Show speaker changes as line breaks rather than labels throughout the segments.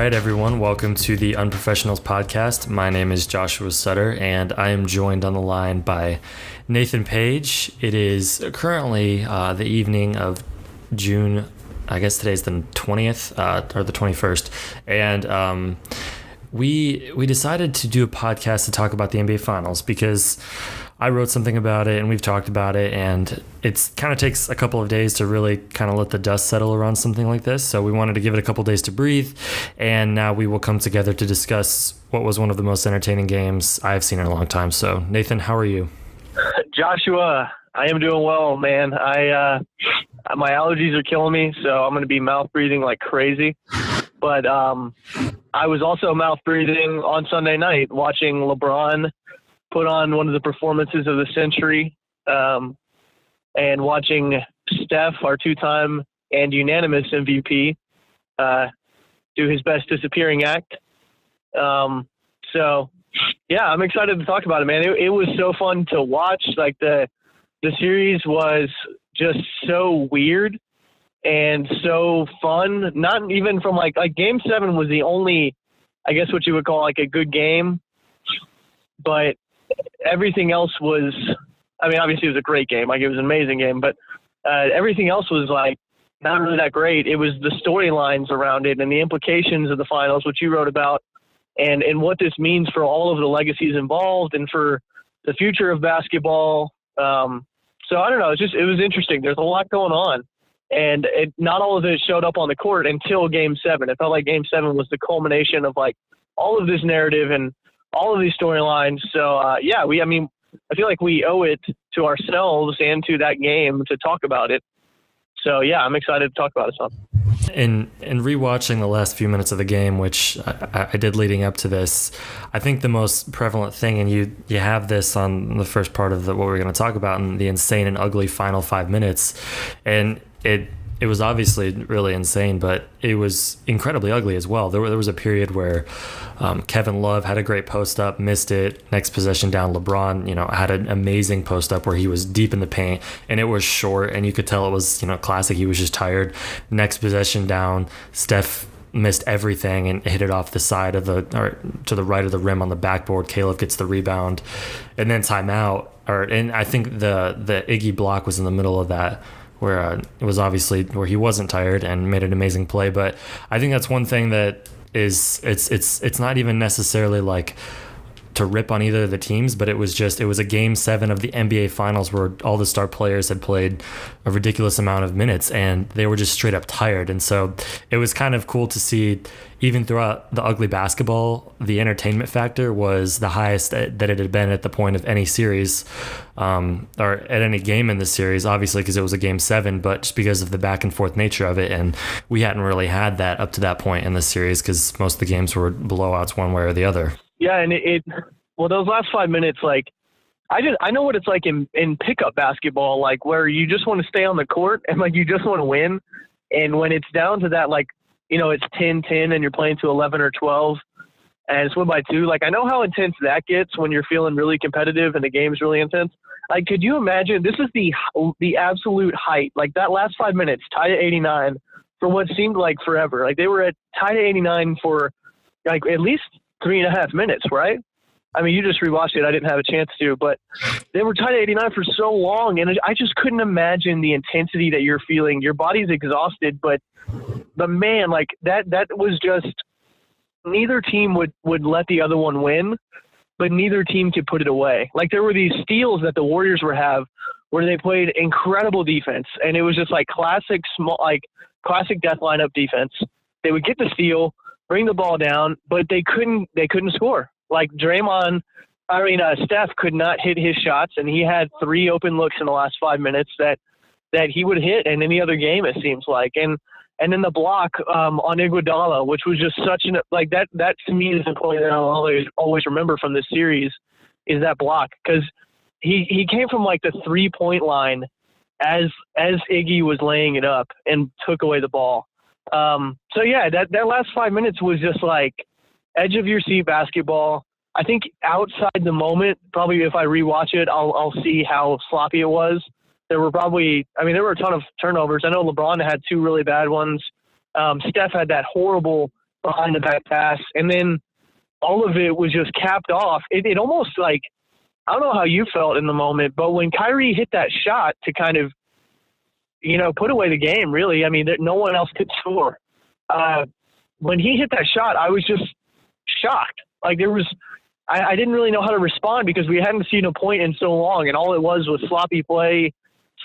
right, everyone. Welcome to the Unprofessionals podcast. My name is Joshua Sutter, and I am joined on the line by Nathan Page. It is currently the evening of June. I guess today's the 20th or the 21st, and we decided to do a podcast to talk about the NBA Finals because I wrote something about it and we've talked about it, and it kind of takes a couple of days to really kind of let the dust settle around something like this. So we wanted to give it a couple of days to breathe, and now we will come together to discuss what was one of the most entertaining games I've seen in a long time. So Nathan, how are you?
Joshua, I am doing well, man. My allergies are killing me, so I'm going to be mouth breathing like crazy. But I was also mouth breathing on Sunday night watching LeBron put on one of the performances of the century, and watching Steph, our two-time and unanimous MVP, do his best disappearing act. So, yeah, I'm excited to talk about it, man. It was so fun to watch. Like the series was just so weird and so fun. Not even from like Game 7 was the only, I guess what you would call like a good game, but everything else was, I mean, obviously it was a great game. Like it was an amazing game, but everything else was like not really that great. It was the storylines around it and the implications of the finals, which you wrote about, and what this means for all of the legacies involved and for the future of basketball. So I don't know. It was interesting. There's a lot going on, and not all of it showed up on the court until Game 7. It felt like Game 7 was the culmination of like all of this narrative and all of these storylines. So yeah, I feel like we owe it to ourselves and to that game to talk about it. So yeah, I'm excited to talk about it some.
In rewatching the last few minutes of the game, which I did leading up to this, I think the most prevalent thing, and you have this on the first part of what we're going to talk about, in the insane and ugly final 5 minutes, and it was obviously really insane, but it was incredibly ugly as well. There was a period where Kevin Love had a great post up, missed it. Next possession down, LeBron, had an amazing post up where he was deep in the paint and it was short, and you could tell it was, classic. He was just tired. Next possession down, Steph missed everything and hit it off the side of or to the right of the rim on the backboard. Caleb gets the rebound, and then timeout. And I think the Iggy block was in the middle of that, where it was obviously where he wasn't tired and made an amazing play. But I think that's one thing that is it's not even necessarily like to rip on either of the teams, but it was a Game 7 of the NBA Finals where all the star players had played a ridiculous amount of minutes and they were just straight up tired. And so it was kind of cool to see, even throughout the ugly basketball, the entertainment factor was the highest that it had been at the point of any series, or at any game in the series, obviously because it was a Game 7, but just because of the back and forth nature of it. And we hadn't really had that up to that point in the series because most of the games were blowouts one way or the other.
Yeah, and those last 5 minutes, like, I know what it's like in pickup basketball, like where you just want to stay on the court and like you just want to win. And when it's down to that, like, it's 10-10 and you're playing to 11 or 12 and it's win by 2. Like, I know how intense that gets when you're feeling really competitive and the game's really intense. Like, could you imagine, this is the absolute height, like that last 5 minutes tied at 89 for what seemed like forever. Like they were tied at 89 for like at least 3.5 minutes, right? I mean, you just rewatched it. I didn't have a chance to, but they were tied at 89 for so long, and I just couldn't imagine the intensity that you're feeling. Your body's exhausted, but man, like that was just, neither team would let the other one win, but neither team could put it away. Like there were these steals that the Warriors where they played incredible defense, and it was just like classic death lineup defense. They would get the steal, bring the ball down, but they couldn't score. Like Steph could not hit his shots, and he had 3 open looks in the last 5 minutes that he would hit in any other game, it seems like. And then the block on Iguodala, which was just such like that to me is a play that I'll always remember from this series, is that block, because he came from like the 3-point line as Iggy was laying it up and took away the ball. So yeah, that last 5 minutes was just like edge of your seat basketball. I think outside the moment, probably if I rewatch it, I'll see how sloppy it was. There were a ton of turnovers. I know LeBron had 2 really bad ones. Steph had that horrible behind the back pass, and then all of it was just capped off. It almost like, I don't know how you felt in the moment, but when Kyrie hit that shot to kind of, put away the game, really, I mean, no one else could score. When he hit that shot, I was just shocked. Like I didn't really know how to respond because we hadn't seen a point in so long, and all it was sloppy play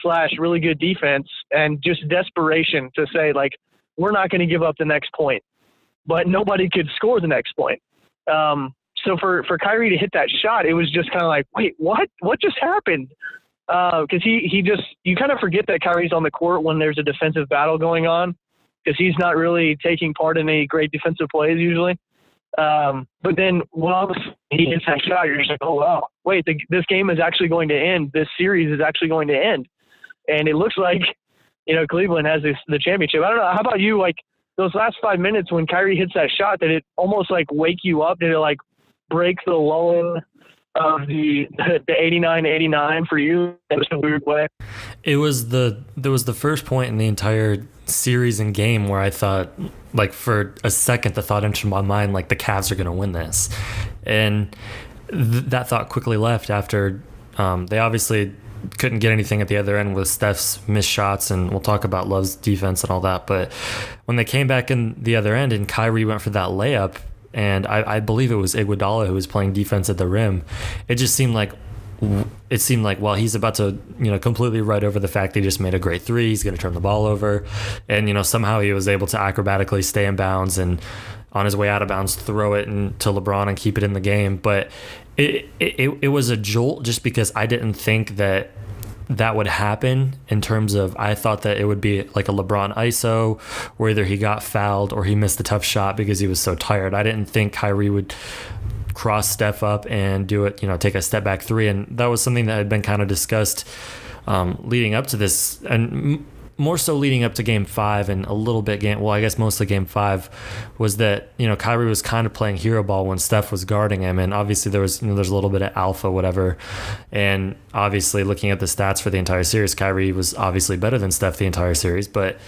/ really good defense and just desperation to say, like, we're not going to give up the next point. But nobody could score the next point. So for Kyrie to hit that shot, it was just kind of like, wait, what? What just happened? Because you kind of forget that Kyrie's on the court when there's a defensive battle going on, because he's not really taking part in any great defensive plays usually. But then once he hits that shot, you're just like, oh, wow, wait, this game is actually going to end. This series is actually going to end. And it looks like, Cleveland has the championship. I don't know. How about you? Like those last 5 minutes when Kyrie hits that shot, did it almost like wake you up? Did it like break the lull of the 89-89 for you in a weird way?
There was the first point in the entire series and game where I thought, like, for a second, the thought entered my mind, like, the Cavs are going to win this. And that thought quickly left after they obviously couldn't get anything at the other end with Steph's missed shots, and we'll talk about Love's defense and all that. But when they came back in the other end and Kyrie went for that layup, and I believe it was Iguodala who was playing defense at the rim, it seemed like, well, he's about to, completely write over the fact that he just made a great three. He's going to turn the ball over. And, somehow he was able to acrobatically stay in bounds and on his way out of bounds, throw it to LeBron and keep it in the game. But it was a jolt just because I didn't think that would happen in terms of, I thought that it would be like a LeBron ISO where either he got fouled or he missed a tough shot because he was so tired. I didn't think Kyrie would cross Steph up and do it, take a step back three. And that was something that had been kind of discussed leading up to this, and more so leading up to game 5 and a little bit I guess mostly game 5, was that, Kyrie was kind of playing hero ball when Steph was guarding him. And obviously there's a little bit of alpha, whatever. And obviously looking at the stats for the entire series, Kyrie was obviously better than Steph the entire series. But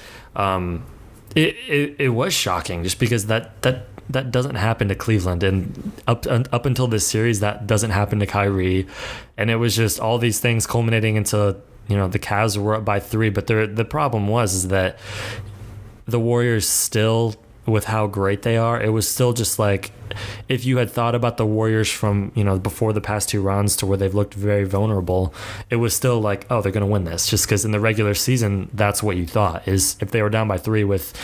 it was shocking just because that doesn't happen to Cleveland, and up until this series, that doesn't happen to Kyrie. And it was just all these things culminating into, the Cavs were up by 3, but the problem is that the Warriors still, with how great they are, it was still just like, if you had thought about the Warriors from, before the past 2 runs to where they've looked very vulnerable, it was still like, oh, they're going to win this, just because in the regular season, that's what you thought, is if they were down by 3 with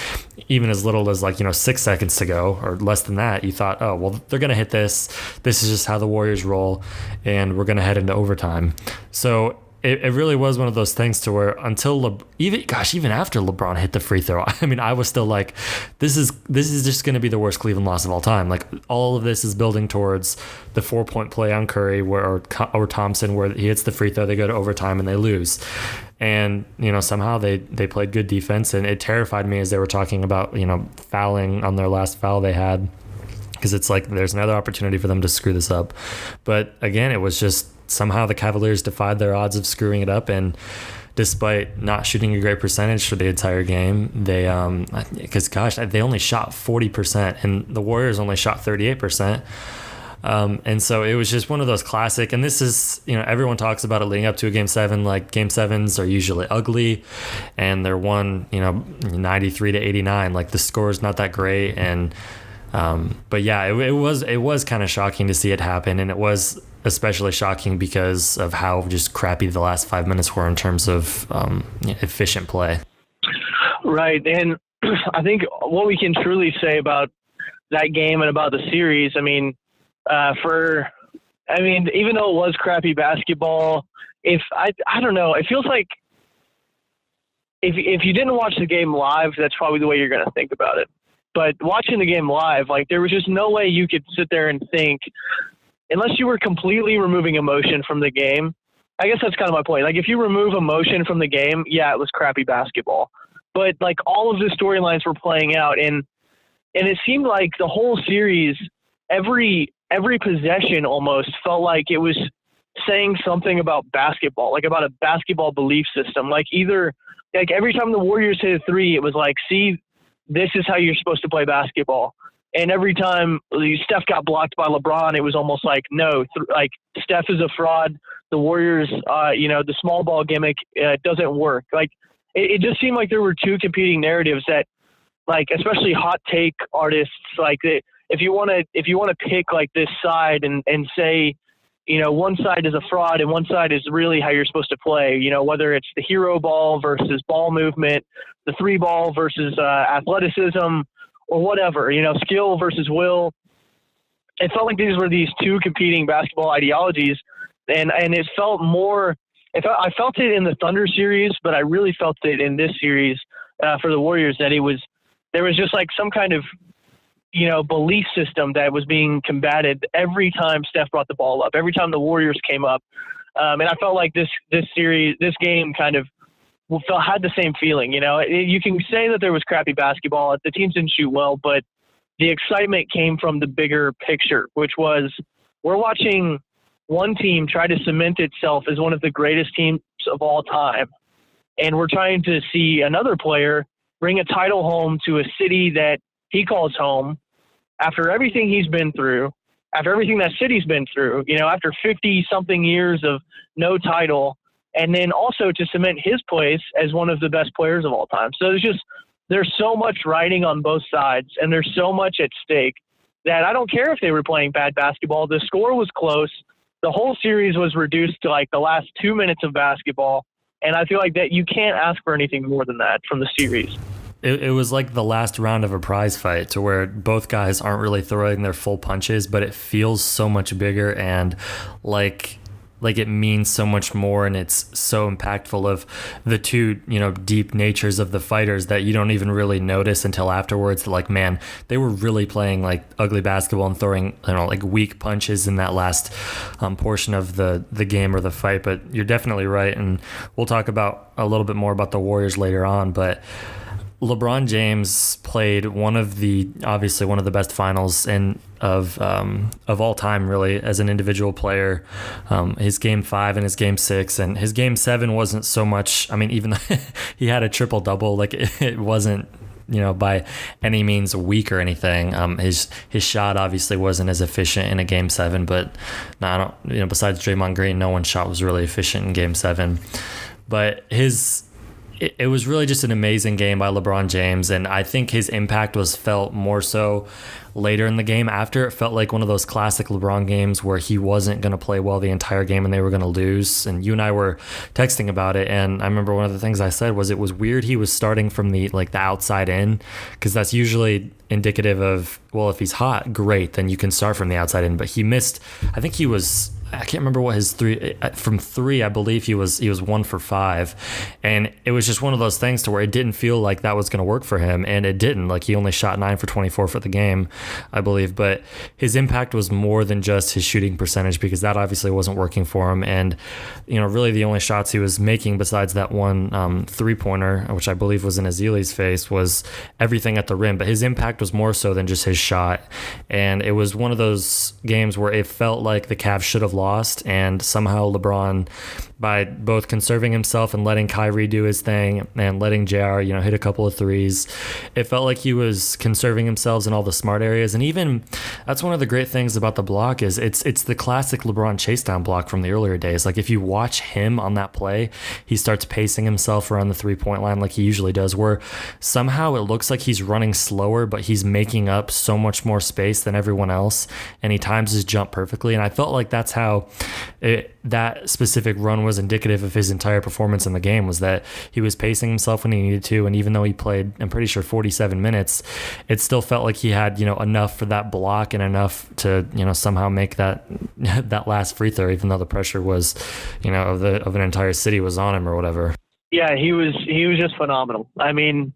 even as little as 6 seconds to go or less than that, you thought, oh, well, they're going to hit this. This is just how the Warriors roll, and we're going to head into overtime. So it really was one of those things to where even after LeBron hit the free throw, I mean, I was still like, this is just going to be the worst Cleveland loss of all time. Like, all of this is building towards the 4-point play on Curry or Thompson, where he hits the free throw, they go to overtime and they lose. And, somehow they played good defense, and it terrified me as they were talking about, fouling on their last foul they had, because it's like there's another opportunity for them to screw this up. But again, it was just somehow the Cavaliers defied their odds of screwing it up, and despite not shooting a great percentage for the entire game, they they only shot 40% and the Warriors only shot 38%. And so it was just one of those classic, and this is, everyone talks about it leading up to a game 7, like game 7s are usually ugly and they're won, 93-89, like the score is not that great. And but yeah, it was kind of shocking to see it happen, and it was especially shocking because of how just crappy the last 5 minutes were in terms of efficient play.
Right, and I think what we can truly say about that game and about the series, I mean, even though it was crappy basketball, I don't know, it feels like if you didn't watch the game live, that's probably the way you're going to think about it. But watching the game live, like, there was just no way you could sit there and think, unless you were completely removing emotion from the game. I guess that's kind of my point. Like, if you remove emotion from the game, yeah, it was crappy basketball. But, like, all of the storylines were playing out, and it seemed like the whole series, every possession almost felt like it was saying something about basketball, like about a basketball belief system. Like, every time the Warriors hit a 3, it was like, see, this is how you're supposed to play basketball. And every time Steph got blocked by LeBron, it was almost like, no, like Steph is a fraud. The Warriors, the small ball gimmick doesn't work. Like it just seemed like there were two competing narratives that, like, especially hot take artists, like if you want to pick like this side and say, one side is a fraud and one side is really how you're supposed to play, whether it's the hero ball versus ball movement, the three ball versus athleticism, or whatever, skill versus will. It felt like these were these two competing basketball ideologies, and it felt more. I felt it in the Thunder series, but I really felt it in this series for the Warriors, that there was just like some kind of belief system that was being combated every time Steph brought the ball up, every time the Warriors came up, and I felt like this game kind of had the same feeling. You can say that there was crappy basketball. The teams didn't shoot well, but the excitement came from the bigger picture, which was we're watching one team try to cement itself as one of the greatest teams of all time. And we're trying to see another player bring a title home to a city that he calls home after everything he's been through, after everything that city's been through, after 50-something years of no title. And then also to cement his place as one of the best players of all time. So there's so much riding on both sides, and there's so much at stake that I don't care if they were playing bad basketball. The score was close. The whole series was reduced to like the last 2 minutes of basketball. And I feel like that you can't ask for anything more than that from the series.
It was like the last round of a prize fight, to where both guys aren't really throwing their full punches, but it feels so much bigger and like it means so much more, and it's so impactful of the two, deep natures of the fighters that you don't even really notice until afterwards. Like, man, they were really playing like ugly basketball and throwing, like weak punches in that last portion of the game or the fight. But you're definitely right, and we'll talk about a little bit more about the Warriors later on. But LeBron James played obviously one of the best finals of all time, really, as an individual player. His game 5 and his game 6 and his game 7 wasn't so much. I mean, even though he had a triple double, like it wasn't, by any means weak or anything. His shot obviously wasn't as efficient in a game 7, but no, I don't. Besides Draymond Green, no one's shot was really efficient in game 7. But it was really just an amazing game by LeBron James, and I think his impact was felt more so later in the game. After, it felt like one of those classic LeBron games where he wasn't going to play well the entire game and they were going to lose. And you and I were texting about it, and I remember one of the things I said was it was weird he was starting from the outside in, because that's usually indicative of, well, if he's hot, great, then you can start from the outside in. But he missed, I can't remember what his from three, I believe he was 1 for 5. And it was just one of those things to where it didn't feel like that was going to work for him. And it didn't. Like, he only shot 9 for 24 for the game, I believe. But his impact was more than just his shooting percentage, because that obviously wasn't working for him. And, really the only shots he was making besides that one 3-pointer, which I believe was in Azili's face, was everything at the rim. But his impact was more so than just his shot. And it was one of those games where it felt like the Cavs should have lost, and somehow LeBron, by both conserving himself and letting Kyrie do his thing and letting JR, hit a couple of threes, it felt like he was conserving himself in all the smart areas. And even that's one of the great things about the block is it's the classic LeBron chase down block from the earlier days. Like, if you watch him on that play, he starts pacing himself around the 3-point line like he usually does, where somehow it looks like he's running slower, but he's making up so much more space than everyone else, and he times his jump perfectly. And I felt like that's how that specific run was indicative of his entire performance in the game, was that he was pacing himself when he needed to. And even though he played, I'm pretty sure 47 minutes, it still felt like he had, enough for that block and enough to, somehow make that last free throw, even though the pressure was, of an entire city was on him or whatever.
Yeah, he was just phenomenal. I mean,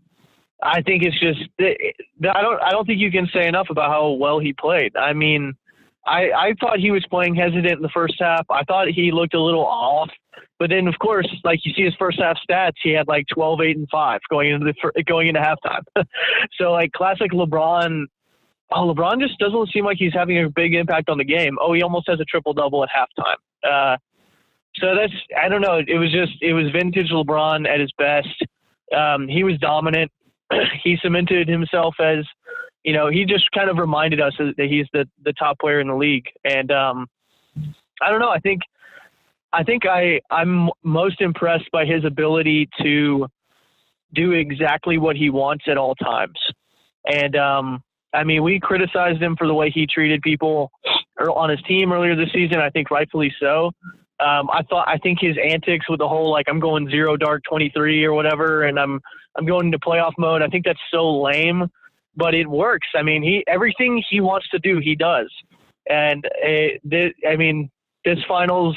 I think it's just, I don't think you can say enough about how well he played. I mean, I thought he was playing hesitant in the first half. I thought he looked a little off. But then, of course, like you see his first half stats, he had like 12, 8, and 5 going into halftime. So, like, classic LeBron. Oh, LeBron just doesn't seem like he's having a big impact on the game. Oh, he almost has a triple-double at halftime. So that's, I don't know. It was vintage LeBron at his best. He was dominant. He cemented himself as, he just kind of reminded us that he's the top player in the league. And I don't know. I think I'm most impressed by his ability to do exactly what he wants at all times. And we criticized him for the way he treated people on his team earlier this season. I think rightfully so. I think his antics with the whole, like, I'm going 0 dark 23 or whatever, and I'm going into playoff mode. I think that's so lame, but it works. Everything he wants to do, he does. And this finals,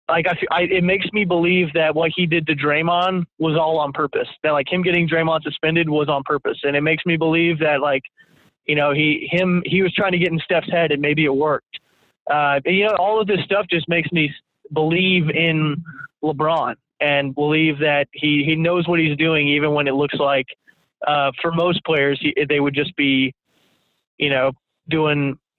like, it makes me believe that what he did to Draymond was all on purpose. That, like, him getting Draymond suspended was on purpose, and it makes me believe that, like, he was trying to get in Steph's head, and maybe it worked. All of this stuff just makes me believe in LeBron and believe that he knows what he's doing, even when it looks like for most players they would just be,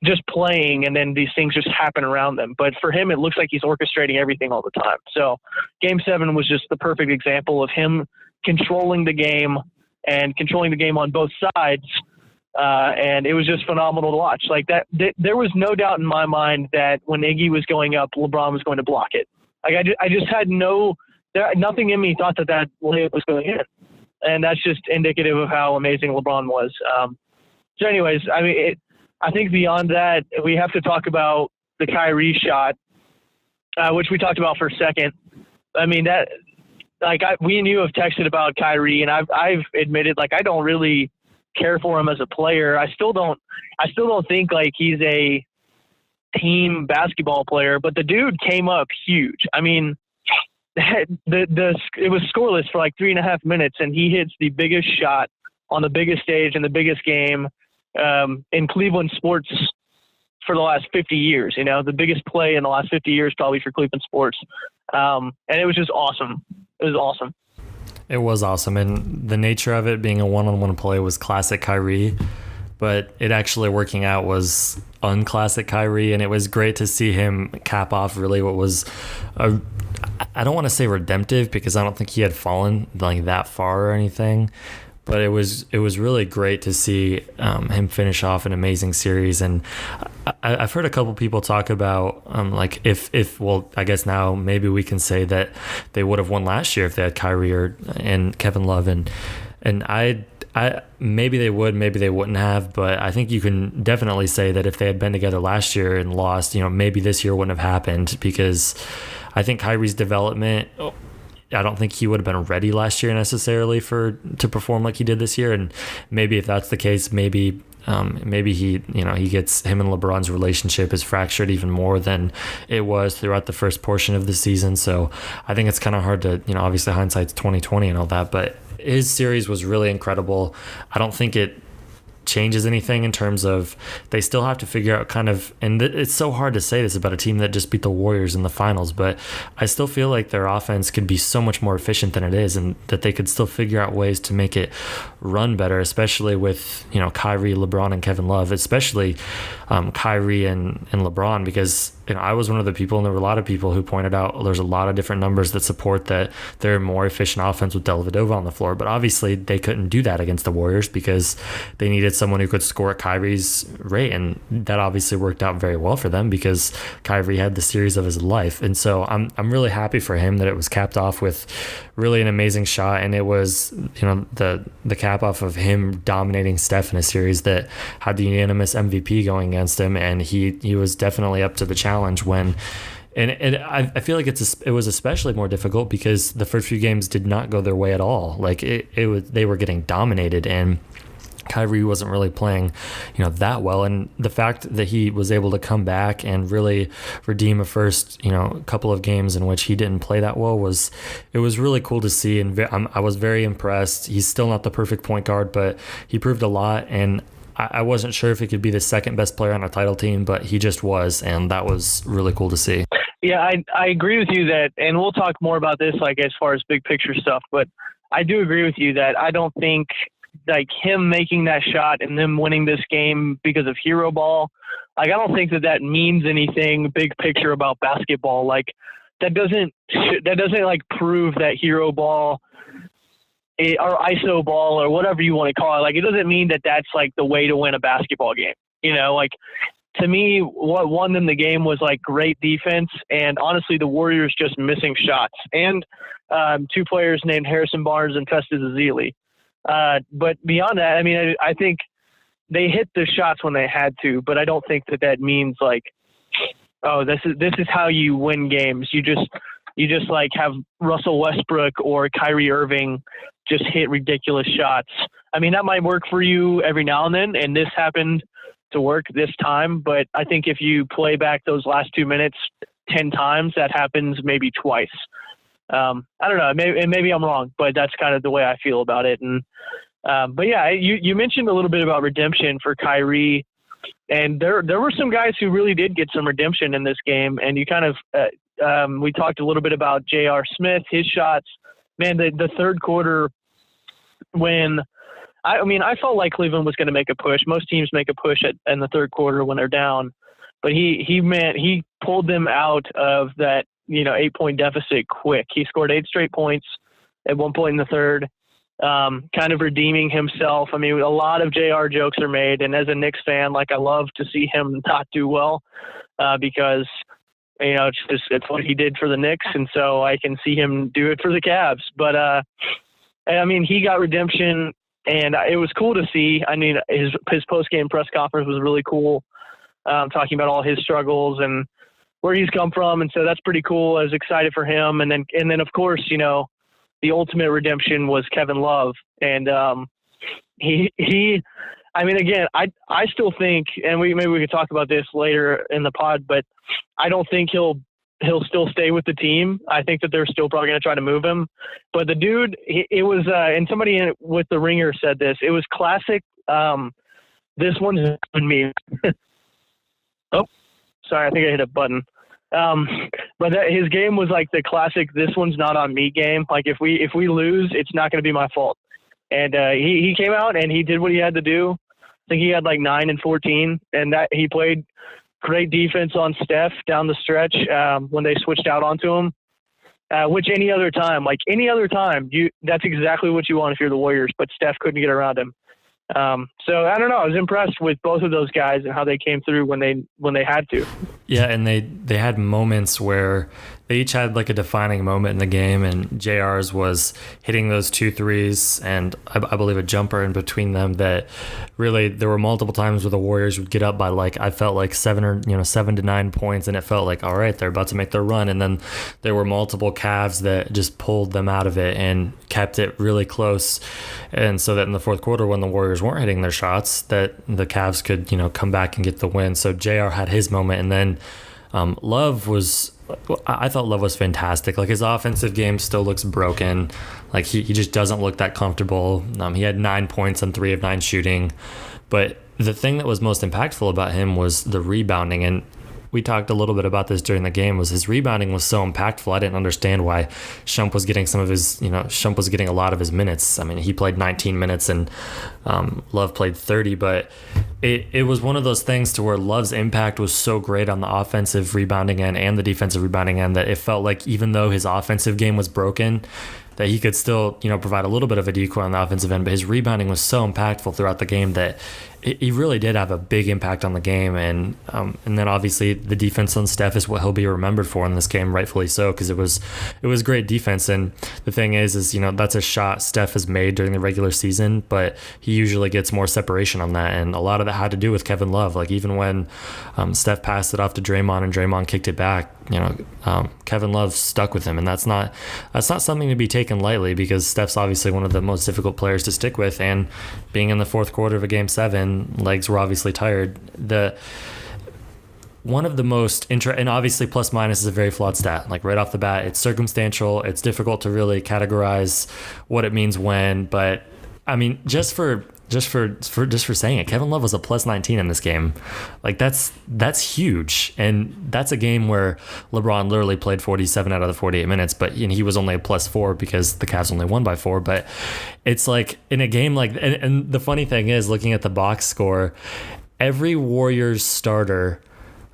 just playing, and then these things just happen around them. But for him, it looks like he's orchestrating everything all the time. So Game 7 was just the perfect example of him controlling the game and controlling the game on both sides. And it was just phenomenal to watch. Like that, there was no doubt in my mind that when Iggy was going up, LeBron was going to block it. Like I just had nothing in me thought that layup was going in. And that's just indicative of how amazing LeBron was. So anyways, I think beyond that, we have to talk about the Kyrie shot, which we talked about for a second. We and you have texted about Kyrie, and I've admitted, like, I don't really care for him as a player. I still don't think, like, he's a team basketball player, but the dude came up huge. It was scoreless for like 3.5 minutes, and he hits the biggest shot on the biggest stage in the biggest game in Cleveland sports for the last 50 years. The biggest play in the last 50 years probably for Cleveland sports. And it was just awesome. It was awesome.
It was awesome. And the nature of it being a one-on-one play was classic Kyrie, but it actually working out was unclassic Kyrie. And it was great to see him cap off really what was I don't want to say redemptive, because I don't think he had fallen like that far or anything. But it was really great to see him finish off an amazing series. And I've heard a couple people talk about I guess now maybe we can say that they would have won last year if they had Kyrie and Kevin Love, and I maybe they would, maybe they wouldn't have, but I think you can definitely say that if they had been together last year and lost, maybe this year wouldn't have happened, because I think Kyrie's development, I don't think he would have been ready last year necessarily to perform like he did this year. And maybe if that's the case, maybe he gets him and LeBron's relationship is fractured even more than it was throughout the first portion of the season. So I think it's kind of hard to, obviously hindsight's 2020 and all that, but his series was really incredible. I don't think it changes anything in terms of they still have to figure out and it's so hard to say this about a team that just beat the Warriors in the finals, but I still feel like their offense could be so much more efficient than it is, and that they could still figure out ways to make it run better, especially with Kyrie, LeBron, and Kevin Love, especially Kyrie and LeBron, because I was one of the people, and there were a lot of people who pointed out there's a lot of different numbers that support that they're more efficient offense with Dellavedova on the floor. But obviously they couldn't do that against the Warriors because they needed someone who could score at Kyrie's rate. And that obviously worked out very well for them because Kyrie had the series of his life. And so I'm really happy for him that it was capped off with really an amazing shot. And it was, the cap off of him dominating Steph in a series that had the unanimous MVP going against him. And he was definitely up to the challenge when, and I feel like it was especially more difficult because the first few games did not go their way at all. Like they were getting dominated, and Kyrie wasn't really playing, that well. And the fact that he was able to come back and really redeem a first, couple of games in which he didn't play that well was really cool to see. And I was very impressed. He's still not the perfect point guard, but he proved a lot. And I wasn't sure if he could be the second best player on a title team, but he just was. And that was really cool to see.
Yeah, I agree with you that, and we'll talk more about this, like as far as big picture stuff, but I do agree with you that I don't think like him making that shot and them winning this game because of hero ball, like I don't think that means anything big picture about basketball. Like that doesn't like prove that hero ball or ISO ball or whatever you want to call it. Like, it doesn't mean that that's like the way to win a basketball game. Like, to me, what won them the game was like great defense, and honestly, the Warriors just missing shots, and two players named Harrison Barnes and Festus Ezeli. But beyond that, I mean, I think they hit the shots when they had to, but I don't think that means like, oh, this is how you win games. You just like have Russell Westbrook or Kyrie Irving just hit ridiculous shots. I mean, that might work for you every now and then, and this happened to work this time, but I think if you play back those last 2 minutes 10 times, that happens maybe twice. I don't know, maybe I'm wrong, but that's kind of the way I feel about it. And but yeah, you mentioned a little bit about redemption for Kyrie, and there were some guys who really did get some redemption in this game, and you kind of we talked a little bit about J.R. Smith, his shots. Man, the third quarter, when I felt like Cleveland was going to make a push. Most teams make a push in the third quarter when they're down, but he pulled them out of that 8-point deficit quick. He scored 8 straight points at one point in the third, kind of redeeming himself. I mean, a lot of JR jokes are made, and as a Knicks fan, like, I love to see him not do well because it's what he did for the Knicks, and so I can see him do it for the Cavs. But I mean, he got redemption. And it was cool to see. I mean, his post-game press conference was really cool, talking about all his struggles and where he's come from. And so that's pretty cool. I was excited for him. And then of course, the ultimate redemption was Kevin Love. And I mean, again, I still think, and maybe we could talk about this later in the pod, but I don't think he'll still stay with the team. I think that they're still probably going to try to move him. But the dude, it was, and somebody with the Ringer said this, it was classic. This one's on me. Oh, sorry. I think I hit a button. But his game was like the classic, this one's not on me game. Like, if we lose, it's not going to be my fault. And he came out and he did what he had to do. I think he had like 9 and 14, and that he played great defense on Steph down the stretch when they switched out onto him, which any other time, that's exactly what you want if you're the Warriors, but Steph couldn't get around him. So I don't know. I was impressed with both of those guys and how they came through when they had to.
Yeah, and they had moments where they each had like a defining moment in the game, and JR's was hitting those 2 threes and I believe a jumper in between them that really, there were multiple times where the Warriors would get up by like, I felt like 7 to 9 points, and it felt like, all right, they're about to make their run. And then there were multiple Cavs that just pulled them out of it and kept it really close. And so that in the fourth quarter, when the Warriors weren't hitting their shots, that the Cavs could, come back and get the win. So JR had his moment, and then I thought Love was fantastic. Like, his offensive game still looks broken. Like, he just doesn't look that comfortable. He had 9 points on 3 of 9 shooting. But the thing that was most impactful about him was the rebounding. And we talked a little bit about this during the game, was his rebounding was so impactful. I didn't understand why Shump was getting Shump was getting a lot of his minutes. I mean, he played 19 minutes and Love played 30, but it was one of those things to where Love's impact was so great on the offensive rebounding end and the defensive rebounding end that it felt like even though his offensive game was broken, that he could still, provide a little bit of a decoy on the offensive end, but his rebounding was so impactful throughout the game that he really did have a big impact on the game. And then obviously the defense on Steph is what he'll be remembered for in this game, rightfully so, because it was great defense. And the thing is that's a shot Steph has made during the regular season, but he usually gets more separation on that. And a lot of that had to do with Kevin Love. Like, even when Steph passed it off to Draymond and Draymond kicked it back, Kevin Love stuck with him. And that's not something to be taken lightly, because Steph's obviously one of the most difficult players to stick with. And being in the fourth quarter of a Game 7, legs were obviously tired. One of the most and obviously plus minus is a very flawed stat. Like, right off the bat, it's circumstantial. It's difficult to really categorize what it means when. But I mean, just for saying it, Kevin Love was a plus 19 in this game. Like, that's huge. And that's a game where LeBron literally played 47 out of the 48 minutes, but he was only a plus 4 because the Cavs only won by 4. But it's like, in a game like, and the funny thing is, looking at the box score, every Warriors starter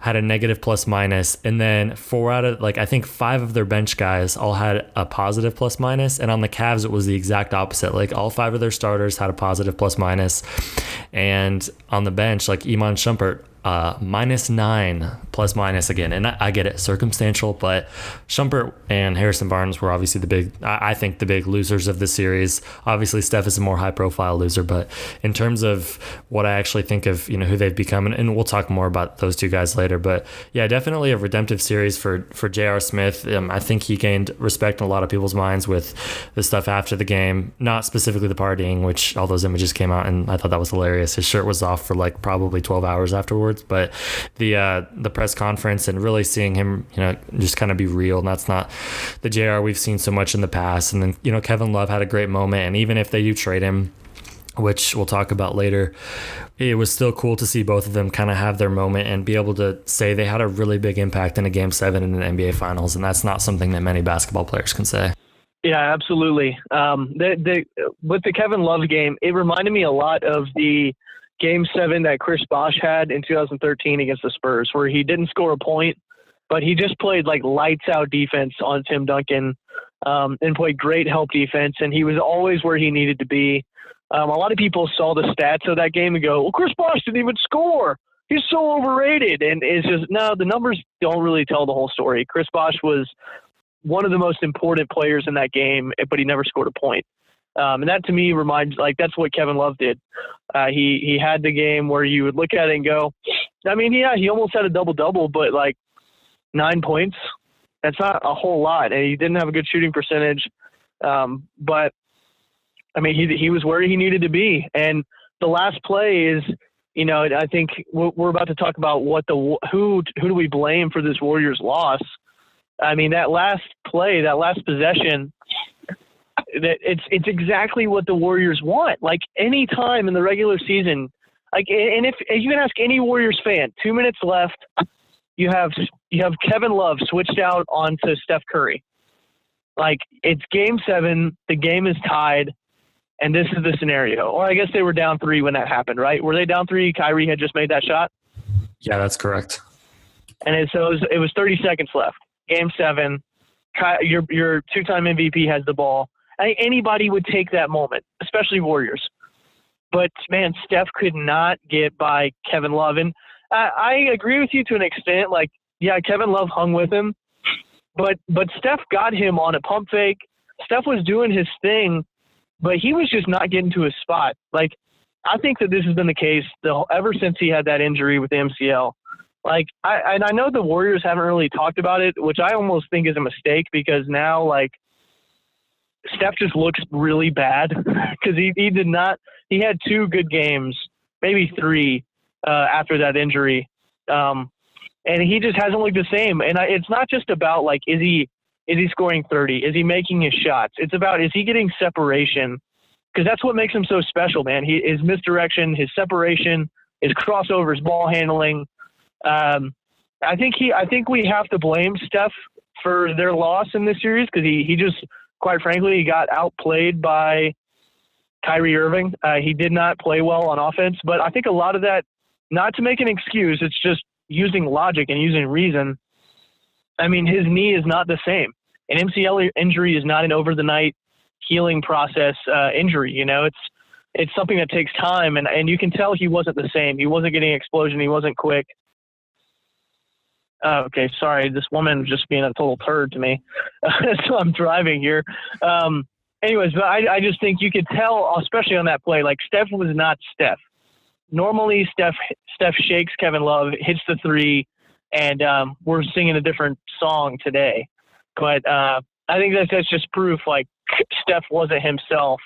had a negative plus minus, and then 4 out of, like, I think 5 of their bench guys all had a positive plus minus, and on the Cavs it was the exact opposite. Like, all 5 of their starters had a positive plus minus, and on the bench, like, Iman Shumpert, -9 plus minus again. And I get it, circumstantial, but Shumpert and Harrison Barnes were obviously I think the big losers of the series. Obviously Steph is a more high profile loser, but in terms of what I actually think of, who they've become, and we'll talk more about those two guys later, but yeah, definitely a redemptive series for J.R. Smith. I think he gained respect in a lot of people's minds with the stuff after the game, not specifically the partying, which all those images came out and I thought that was hilarious. His shirt was off for like probably 12 hours afterwards. But the press conference and really seeing him, just kind of be real. And that's not the JR we've seen so much in the past. And then, Kevin Love had a great moment. And even if they do trade him, which we'll talk about later, it was still cool to see both of them kind of have their moment and be able to say they had a really big impact in a Game 7 in an NBA Finals. And that's not something that many basketball players can say.
Yeah, absolutely. With the Kevin Love game, it reminded me a lot of the Game 7 that Chris Bosh had in 2013 against the Spurs, where he didn't score a point, but he just played like lights out defense on Tim Duncan and played great help defense, and he was always where he needed to be. A lot of people saw the stats of that game and go, well, Chris Bosh didn't even score. He's so overrated. And it's just, no, the numbers don't really tell the whole story. Chris Bosh was one of the most important players in that game, but he never scored a point. And that to me reminds, like, that's what Kevin Love did. He had the game where you would look at it and go, I mean, yeah, he almost had a double-double, but like 9 points, that's not a whole lot. And he didn't have a good shooting percentage. But I mean, he was where he needed to be. And the last play is, I think we're about to talk about who do we blame for this Warriors loss. I mean, that last play, that last possession, it's exactly what the Warriors want. Like, any time in the regular season, like, and if you can ask any Warriors fan, 2 minutes left, you have Kevin Love switched out onto Steph Curry. Like, it's Game 7, the game is tied, and this is the scenario. Or I guess they were down 3 when that happened, right? Were they down 3? Kyrie had just made that shot?
Yeah, that's correct.
And so it was 30 seconds left. Game 7, your two-time MVP has the ball. Anybody would take that moment, especially Warriors. But, man, Steph could not get by Kevin Love. And I agree with you to an extent. Like, yeah, Kevin Love hung with him. But Steph got him on a pump fake. Steph was doing his thing, but he was just not getting to his spot. Like, I think that this has been the case ever since he had that injury with the MCL. Like, I know the Warriors haven't really talked about it, which I almost think is a mistake, because now, like, Steph just looks really bad because he had 2 good games, maybe 3 after that injury. And he just hasn't looked the same. And it's not just about, like, is he scoring 30? Is he making his shots? It's about, is he getting separation? Because that's what makes him so special, man. His misdirection, his separation, his crossovers, ball handling. I think we have to blame Steph for their loss in this series, because he just, quite frankly, he got outplayed by Kyrie Irving. He did not play well on offense, but I think a lot of that, not to make an excuse, it's just using logic and using reason. I mean, his knee is not the same. An MCL injury is not an over-the-night healing process injury. It's something that takes time, and you can tell he wasn't the same. He wasn't getting explosion. He wasn't quick. Okay, sorry, this woman just being a total turd to me. So I'm driving here. Anyways, but I just think you could tell, especially on that play, like, Steph was not Steph. Normally, Steph shakes Kevin Love, hits the 3, and we're singing a different song today. But I think that's just proof, like, Steph wasn't himself.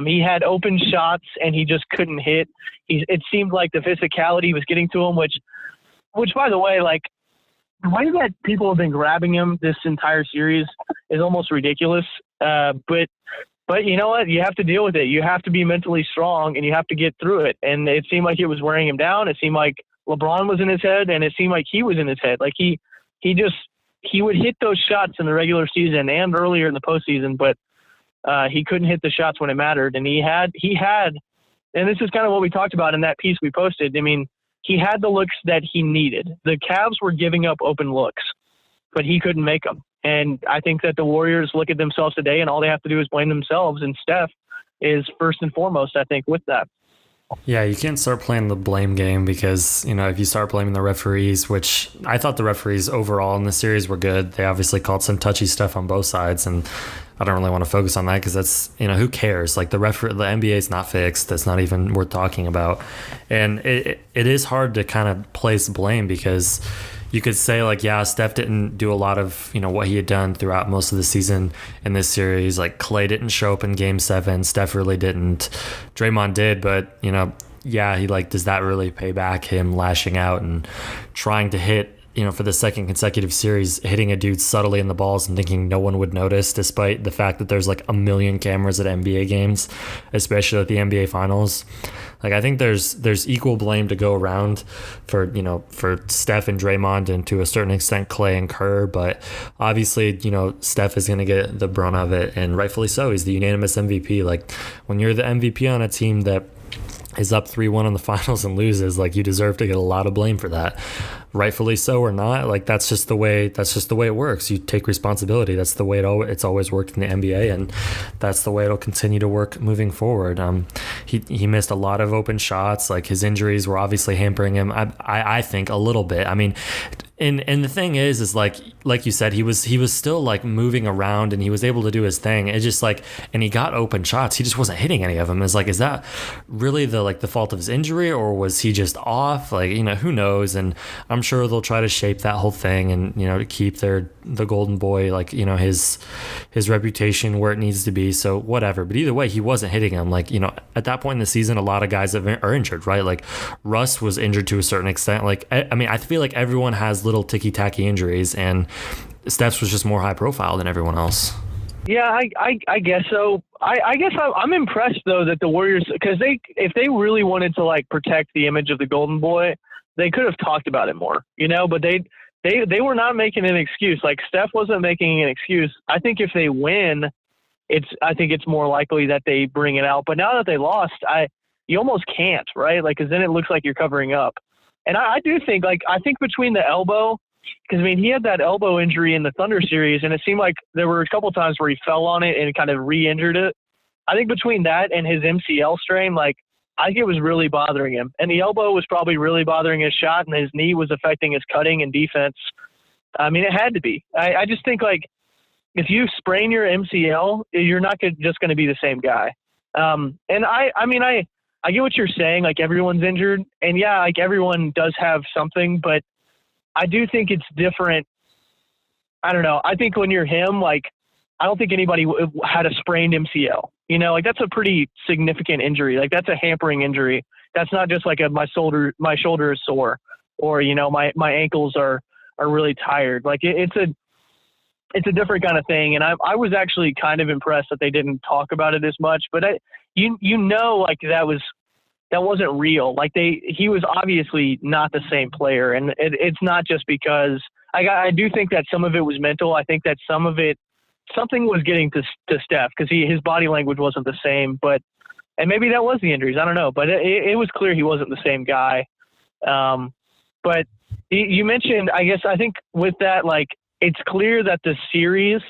He had open shots, and he just couldn't hit. It seemed like the physicality was getting to him, which, by the way, like, the way that people have been grabbing him this entire series is almost ridiculous. But you know what? You have to deal with it. You have to be mentally strong, and you have to get through it. And it seemed like it was wearing him down. It seemed like LeBron was in his head, and it seemed like he was in his head. Like, he would hit those shots in the regular season and earlier in the postseason, but he couldn't hit the shots when it mattered. And he had, and this is kind of what we talked about in that piece we posted. I mean, he had the looks that he needed. The Cavs were giving up open looks, but he couldn't make them. And I think that the Warriors look at themselves today, and all they have to do is blame themselves. And Steph is first and foremost, I think, with that.
Yeah, you can't start playing the blame game because, if you start blaming the referees, which I thought the referees overall in the series were good. They obviously called some touchy stuff on both sides, and I don't really want to focus on that because that's, who cares? Like the NBA is not fixed. That's not even worth talking about. And it is hard to kind of place blame because you could say like, yeah, Steph didn't do a lot of, what he had done throughout most of the season in this series. Like Klay didn't show up in game 7. Steph really didn't. Draymond did, but, yeah, he does that really pay back him lashing out and trying to hit, for the second consecutive series, hitting a dude subtly in the balls and thinking no one would notice, despite the fact that there's a million cameras at NBA games, especially at the NBA Finals. I think there's equal blame to go around for Steph and Draymond and to a certain extent Klay and Kerr, but obviously, Steph is going to get the brunt of it, and rightfully so. He's the unanimous MVP. When you're the MVP on a team that is up 3-1 in the finals and loses, you deserve to get a lot of blame for that, rightfully so or not. That's just the way it works. You take responsibility. That's the way it's always worked in the NBA, and that's the way it'll continue to work moving forward. He missed a lot of open shots. His injuries were obviously hampering him. I think a little bit. I mean, and the thing is like you said, he was still moving around and he was able to do his thing. It's just and he got open shots. He just wasn't hitting any of them. Is that really the fault of his injury, or was he just off? Who knows? And I'm sure they'll try to shape that whole thing and to keep the golden boy his reputation where it needs to be. So whatever. But either way, he wasn't hitting them. At that point in the season, a lot of guys are injured, right? Russ was injured to a certain extent. I feel like everyone has little ticky-tacky injuries, and Steph's was just more high profile than everyone else.
Yeah, I guess so. I guess I'm impressed though that the Warriors, because if they really wanted to protect the image of the golden boy, they could have talked about it more, but they were not making an excuse. Steph wasn't making an excuse. I think if they win, I think it's more likely that they bring it out. But now that they lost, you almost can't, right? Because then it looks like you're covering up. And I do think, I think between the elbow, because, he had that elbow injury in the Thunder series, and it seemed like there were a couple times where he fell on it and kind of re-injured it. I think between that and his MCL strain, I think it was really bothering him. And the elbow was probably really bothering his shot, and his knee was affecting his cutting and defense. It had to be. I just think, if you sprain your MCL, you're not just going to be the same guy. And I get what you're saying. Everyone's injured, and yeah, everyone does have something, but I do think it's different. I don't know. I think when you're him, I don't think anybody had a sprained MCL. That's a pretty significant injury. That's a hampering injury. That's not just my shoulder is sore, or my ankles are really tired. It's a different kind of thing. And I was actually kind of impressed that they didn't talk about it as much. But that wasn't real. He was obviously not the same player, and it's not just because I do think that some of it was mental. I think that something was getting to Steph because his body language wasn't the same. And maybe that was the injuries. I don't know, but it was clear he wasn't the same guy. But you mentioned, I think with that, it's clear that the series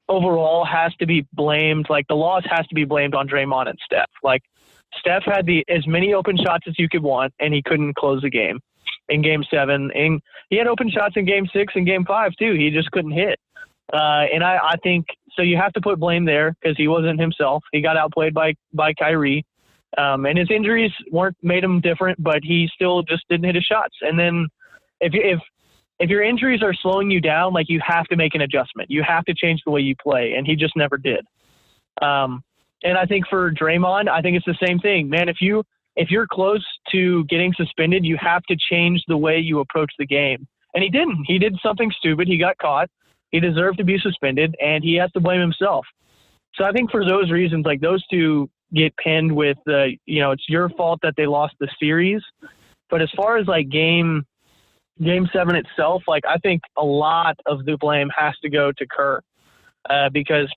overall has to be blamed. The loss has to be blamed on Draymond and Steph. Steph had as many open shots as you could want, and he couldn't close the game in game 7. And he had open shots in game 6 and game 5 too. He just couldn't hit. And I think, so you have to put blame there because he wasn't himself. He got outplayed by Kyrie. And his injuries made him different, but he still just didn't hit his shots. And then if your injuries are slowing you down, you have to make an adjustment. You have to change the way you play. And he just never did. And I think for Draymond, I think it's the same thing, man. If you're close to getting suspended, you have to change the way you approach the game. And he didn't. He did something stupid. He got caught. He deserved to be suspended, and he has to blame himself. So I think for those reasons, those two get pinned with it's your fault that they lost the series. But as far as game 7 itself, I think a lot of the blame has to go to Kerr because,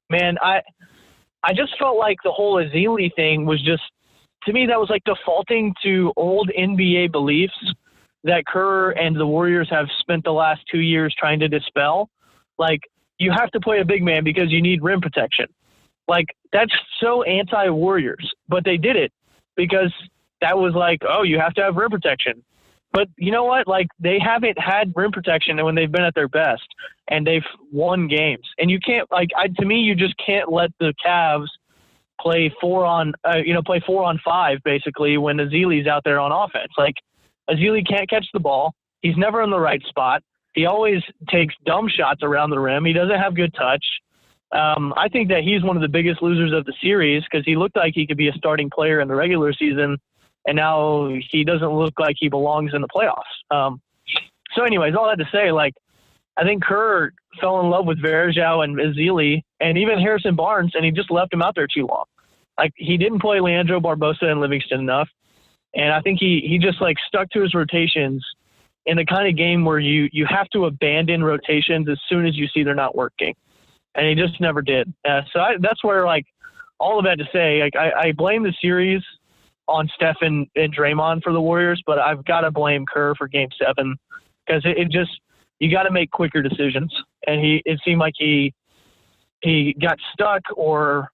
man, I just felt like the whole Ezeli thing was just to me, that was like defaulting to old NBA beliefs that Kerr and the Warriors have spent the last 2 years trying to dispel. Like, you have to play a big man because you need rim protection. Like, that's so anti-Warriors, but they did it because that was like, oh, you have to have rim protection. But you know what? Like, they haven't had rim protection when they've been at their best, and they've won games. And you can't, like, to me, you just can't let the Cavs play 4-on-5 basically when Ezeli's out there on offense. Like, Ezeli can't catch the ball. He's never in the right spot. He always takes dumb shots around the rim. He doesn't have good touch. I think that he's one of the biggest losers of the series because he looked like he could be a starting player in the regular season, and now he doesn't look like he belongs in the playoffs. So anyways, all that to say, like, I think Kerr fell in love with Varejao and Ezeli and even Harrison Barnes, and he just left him out there too long. Like, he didn't play Leandro Barbosa and Livingston enough, and I think he just, like, stuck to his rotations in the kind of game where you have to abandon rotations as soon as you see they're not working. And he just never did. That's where, like, all of that to say, like, I blame the series on Steph and Draymond for the Warriors, but I've got to blame Kerr for Game 7 because it just, you got to make quicker decisions. And it seemed like he got stuck or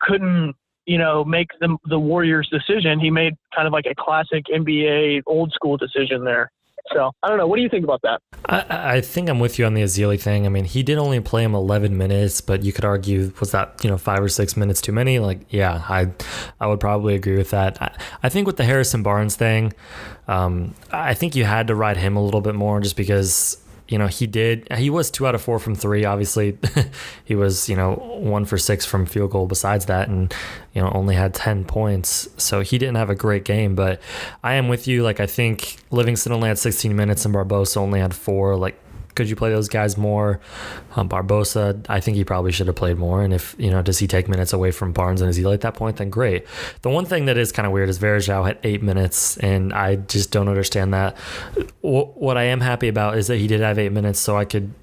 couldn't, make the Warriors' decision. He made kind of like a classic NBA old school decision there. So I don't know. What do you think about that?
I think I'm with you on the Ezeli thing. I mean, he did only play him 11 minutes, but you could argue, was that 5 or 6 minutes too many? Like, yeah, I would probably agree with that. I think with the Harrison Barnes thing, I think you had to ride him a little bit more just because he was 2 out of 4 from 3. Obviously, he was 1 for 6 from field goal. Besides that, and only had 10 points, so he didn't have a great game. But I am with you. Like, I think Livingston only had 16 minutes and Barbosa only had 4. Like, could you play those guys more? Barbosa, I think he probably should have played more. And if, does he take minutes away from Barnes and Ezeli at that point, then great. The one thing that is kind of weird is Varejao had 8 minutes, and I just don't understand that. What I am happy about is that he did have 8 minutes, so I could,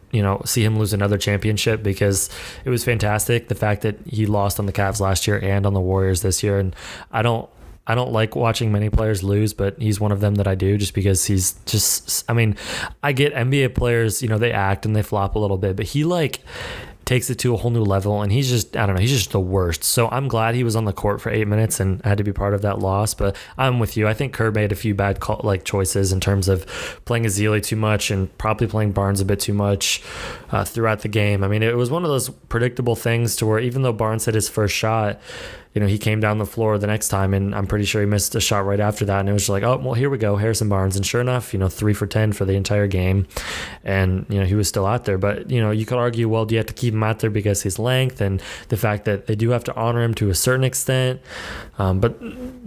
see him lose another championship because it was fantastic. The fact that he lost on the Cavs last year and on the Warriors this year. And I don't like watching many players lose, but he's one of them that I do just because he's just, I get NBA players, they act and they flop a little bit, but he takes it to a whole new level, and he's just, I don't know, he's just the worst. So I'm glad he was on the court for 8 minutes and had to be part of that loss, but I'm with you. I think Kerr made a few bad choices in terms of playing Ezeli too much and probably playing Barnes a bit too much throughout the game. It was one of those predictable things to where even though Barnes hit his first shot, he came down the floor the next time, and I'm pretty sure he missed a shot right after that. And it was just like, oh, well, here we go, Harrison Barnes. And sure enough, 3 for 10 for the entire game. And, he was still out there. But, you could argue, well, do you have to keep him out there because his length and the fact that they do have to honor him to a certain extent? But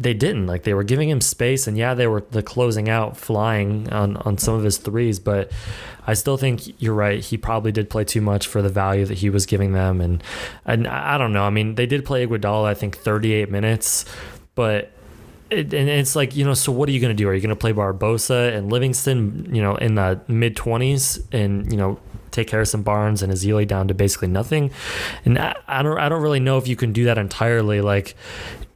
they didn't. Like, they were giving him space. And, yeah, they were the closing out flying on some of his threes. But I still think you're right. He probably did play too much for the value that he was giving them. And I don't know. They did play Iguodala, I think, 38 minutes. But it's like, so what are you going to do? Are you going to play Barbosa and Livingston, in the mid-20s and, take Harrison Barnes and Ezeli down to basically nothing? And I don't really know if you can do that entirely. Like,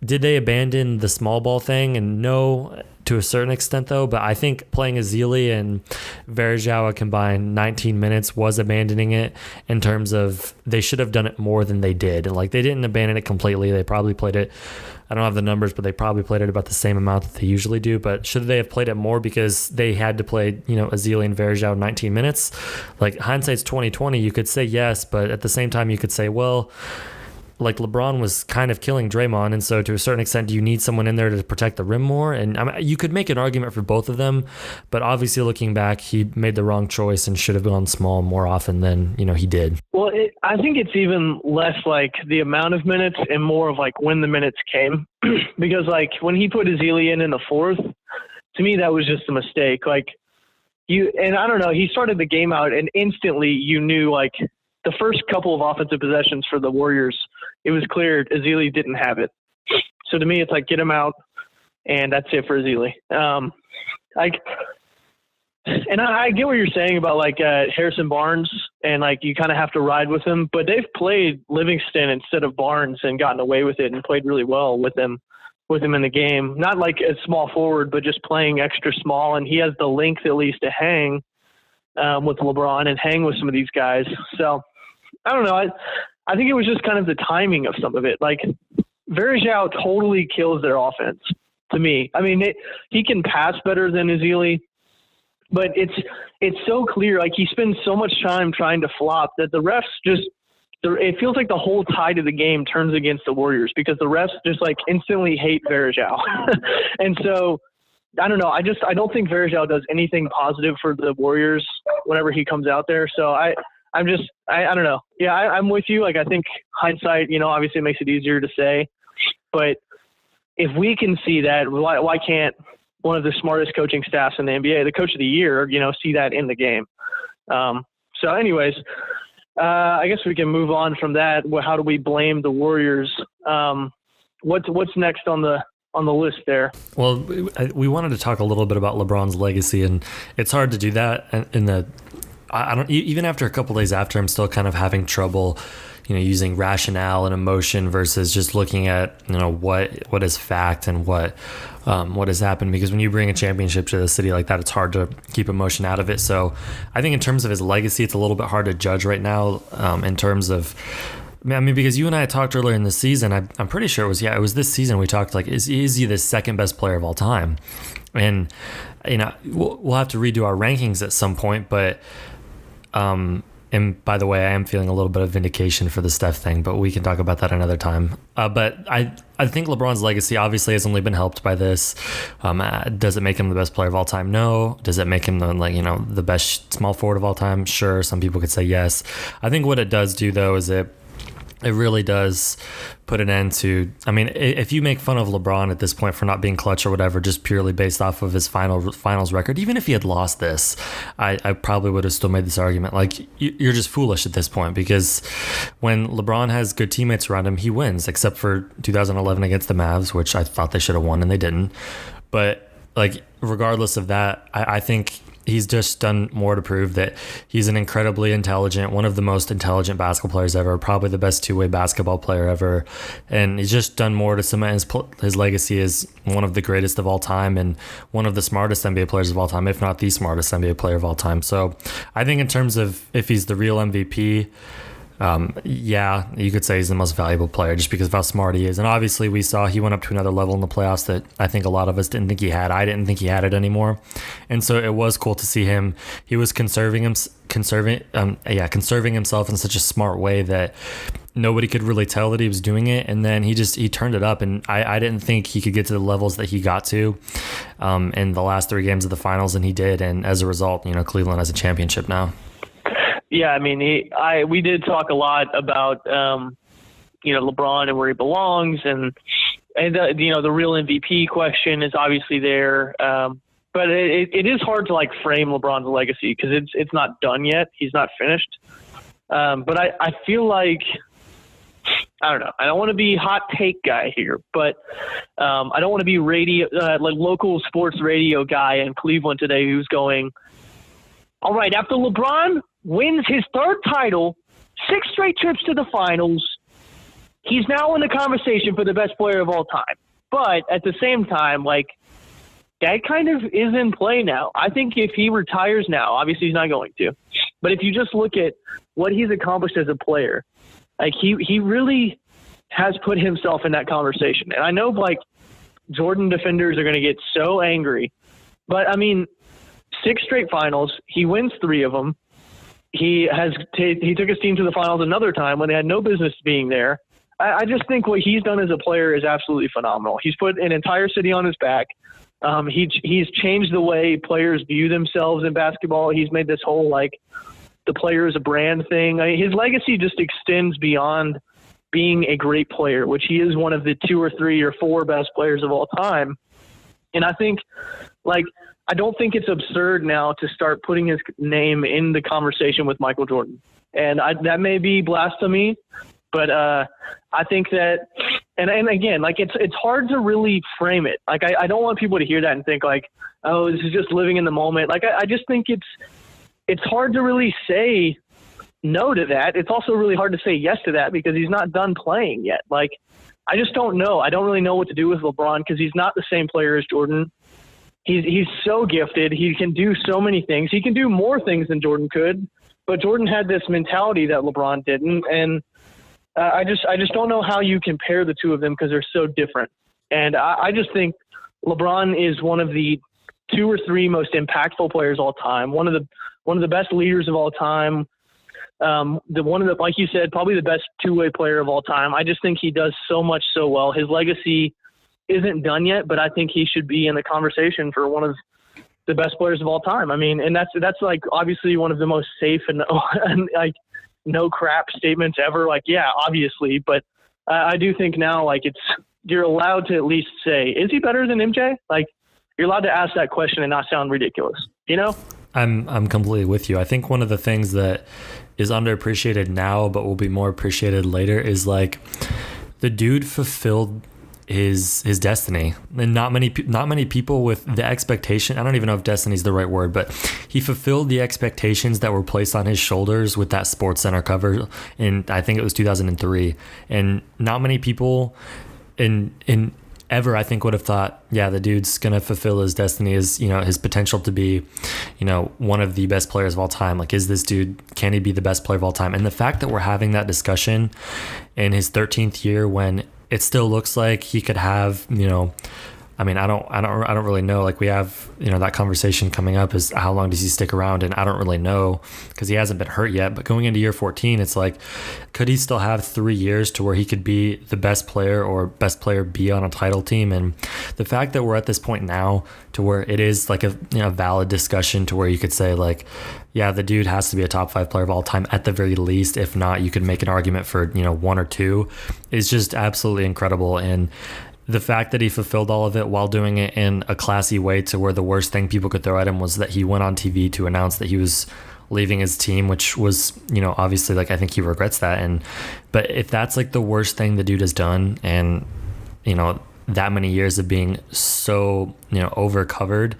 did they abandon the small ball thing? And no, to a certain extent though, but I think playing Ezeli and Varejao combined 19 minutes was abandoning it in terms of they should have done it more than they did. And like, they didn't abandon it completely. They probably played it, I don't have the numbers, but they probably played it about the same amount that they usually do. But should they have played it more because they had to play, Ezeli and Varejao 19 minutes? Like, hindsight's 2020. You could say yes, but at the same time you could say, well, like, LeBron was kind of killing Draymond, and so to a certain extent, do you need someone in there to protect the rim more? And you could make an argument for both of them, but obviously looking back, he made the wrong choice and should have gone small more often than he did.
Well, I think it's even less like the amount of minutes and more of like when the minutes came, because like when he put Ezeli in the fourth, to me that was just a mistake. Like, and I don't know, he started the game out and instantly you knew, like, the first couple of offensive possessions for the Warriors, it was clear Ezeli didn't have it. So to me, it's like, get him out, and that's it for Ezeli. I get what you're saying about like Harrison Barnes, and like you kind of have to ride with him, but they've played Livingston instead of Barnes and gotten away with it and played really well with him. with him in the game. Not like a small forward, but just playing extra small. And he has the length at least to hang with LeBron and hang with some of these guys. So I don't know. I think it was just kind of the timing of some of it. Like Varejao totally kills their offense to me. I mean, he can pass better than Ezeli, but it's so clear. Like he spends so much time trying to flop that the refs just, it feels like the whole tide of the game turns against the Warriors because the refs just like instantly hate Varejao. And so I don't know. I don't think Varejao does anything positive for the Warriors whenever he comes out there. So I don't know. Yeah, I'm with you. Like, I think hindsight, obviously it makes it easier to say, but if we can see that, why can't one of the smartest coaching staffs in the NBA, the coach of the year, see that in the game? So anyways, I guess we can move on from that. How do we blame the Warriors? What's next on the list there?
Well, we wanted to talk a little bit about LeBron's legacy, and it's hard to do that I don't, even after a couple days after, I'm still kind of having trouble, using rationale and emotion versus just looking at, what is fact and what has happened. Because when you bring a championship to the city like that, it's hard to keep emotion out of it. So I think in terms of his legacy, it's a little bit hard to judge right now, in terms of, because you and I talked earlier in the season, I'm pretty sure it was this season we talked, like, is he the second best player of all time? And, we'll have to redo our rankings at some point, but, and by the way, I am feeling a little bit of vindication for the Steph thing, but we can talk about that another time. But I think LeBron's legacy obviously has only been helped by this. Does it make him the best player of all time? No. Does it make him the best small forward of all time? Sure. Some people could say yes. I think what it does do, though, is it really does put an end to, if you make fun of LeBron at this point for not being clutch or whatever, just purely based off of his finals record, even if he had lost this, I probably would have still made this argument. Like, you're just foolish at this point, because when LeBron has good teammates around him, he wins, except for 2011 against the Mavs, which I thought they should have won and they didn't. But regardless of that, I think he's just done more to prove that he's an incredibly intelligent, one of the most intelligent basketball players ever, probably the best two-way basketball player ever. And he's just done more to cement his legacy as one of the greatest of all time and one of the smartest NBA players of all time, if not the smartest NBA player of all time. So I think in terms of if he's the real MVP, yeah, you could say he's the most valuable player just because of how smart he is. And obviously we saw he went up to another level in the playoffs that I think a lot of us didn't think he had. I didn't think he had it anymore. And so it was cool to see him. He was conserving himself in such a smart way that nobody could really tell that he was doing it. And then he turned it up. And I didn't think he could get to the levels that he got to in the last 3 games of the finals, and he did. And as a result, Cleveland has a championship now.
Yeah, we did talk a lot about, LeBron and where he belongs, and the real MVP question is obviously there. But it is hard to frame LeBron's legacy because it's not done yet. He's not finished. But I feel like, I don't know. I don't want to be hot take guy here, but I don't want to be local sports radio guy in Cleveland today who's going, all right, after LeBron wins his 3rd title, 6 straight trips to the finals, he's now in the conversation for the best player of all time. But at the same time, that kind of is in play now. I think if he retires now, obviously he's not going to, but if you just look at what he's accomplished as a player, he really has put himself in that conversation. And I know Jordan defenders are going to get so angry, but 6 straight finals, he wins 3 of them. He took his team to the finals another time when they had no business being there. I just think what he's done as a player is absolutely phenomenal. He's put an entire city on his back. He's changed the way players view themselves in basketball. He's made this whole the player is a brand thing. His legacy just extends beyond being a great player, which he is one of the 2 or 3 or 4 best players of all time. And I think I don't think it's absurd now to start putting his name in the conversation with Michael Jordan. And that may be blasphemy, but I think that, and again, it's hard to really frame it. I don't want people to hear that and think oh, this is just living in the moment. I just think it's hard to really say no to that. It's also really hard to say yes to that because he's not done playing yet. I just don't know. I don't really know what to do with LeBron because he's not the same player as Jordan. He's so gifted. He can do so many things. He can do more things than Jordan could, but Jordan had this mentality that LeBron didn't. And I just don't know how you compare the two of them because they're so different. And I just think LeBron is one of the 2 or 3 most impactful players of all time. One of the best leaders of all time. Like you said, probably the best two-way player of all time. I just think he does so much so well. His legacy isn't done yet, but I think he should be in the conversation for one of the best players of all time. I mean, and that's like obviously one of the most safe and like no crap statements ever. Like, yeah, obviously, but I do think now like you're allowed to at least say, is he better than MJ? Like, you're allowed to ask that question and not sound ridiculous, you know?
I'm completely with you. I think one of the things that is underappreciated now, but will be more appreciated later, is like the dude fulfilled his destiny, and not many people with the expectation. I don't even know if destiny is the right word, but he fulfilled the expectations that were placed on his shoulders with that SportsCenter cover in, I think it was 2003, and not many people in ever, I think, would have thought, yeah, the dude's gonna fulfill his destiny, as his potential to be, one of the best players of all time. Like, is this dude, can he be the best player of all time? And the fact that we're having that discussion in his 13th year, when it still looks like he could have, I mean, I don't really know. Like, we have, that conversation coming up is how long does he stick around? And I don't really know because he hasn't been hurt yet. But going into year 14, it's like, could he still have 3 years to where he could be the best player or best player be on a title team? And the fact that we're at this point now to where it is like a valid discussion to where you could say like, yeah, the dude has to be a top 5 player of all time at the very least. If not, you could make an argument for, 1 or 2 is just absolutely incredible. And the fact that he fulfilled all of it while doing it in a classy way, to where the worst thing people could throw at him was that he went on TV to announce that he was leaving his team, which was, obviously, like, I think he regrets that. But if that's like the worst thing the dude has done, and, that many years of being so, over-covered,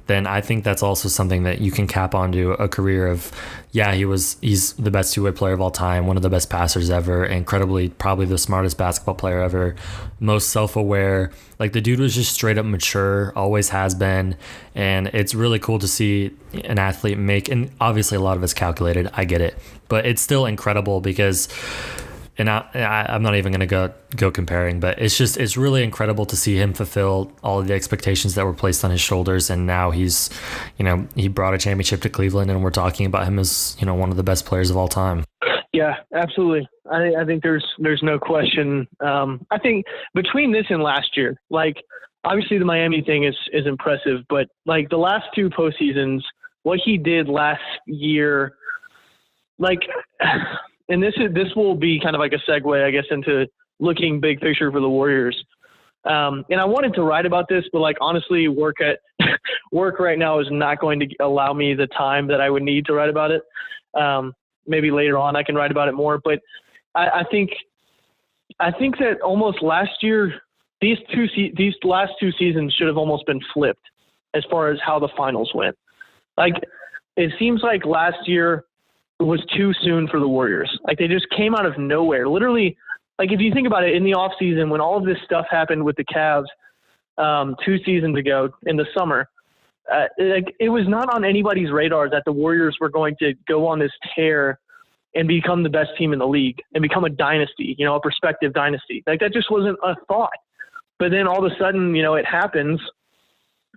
then I think that's also something that you can cap onto a career of, yeah, he's the best two-way player of all time, one of the best passers ever, incredibly, probably the smartest basketball player ever, most self-aware. Like, the dude was just straight up mature, always has been, and it's really cool to see an athlete make, and obviously a lot of it's calculated, I get it, but it's still incredible because... And I'm not even going to go comparing, but it's really incredible to see him fulfill all of the expectations that were placed on his shoulders. And now he's, he brought a championship to Cleveland, and we're talking about him as, one of the best players of all time.
Yeah, absolutely. I think there's no question. I think between this and last year, like, obviously the Miami thing is impressive, but like the last 2 postseasons, what he did last year, like, and this will be kind of like a segue, I guess, into looking big picture for the Warriors. And I wanted to write about this, but like, honestly, work right now is not going to allow me the time that I would need to write about it. Maybe later on I can write about it more, but I think that almost last year, these last 2 seasons should have almost been flipped as far as how the finals went. Like, it seems like last year was too soon for the Warriors. Like, they just came out of nowhere. Literally, like, if you think about it, in the offseason, when all of this stuff happened with the Cavs 2 seasons ago in the summer, like, it was not on anybody's radar that the Warriors were going to go on this tear and become the best team in the league and become a dynasty, a prospective dynasty. Like, that just wasn't a thought. But then all of a sudden, it happens.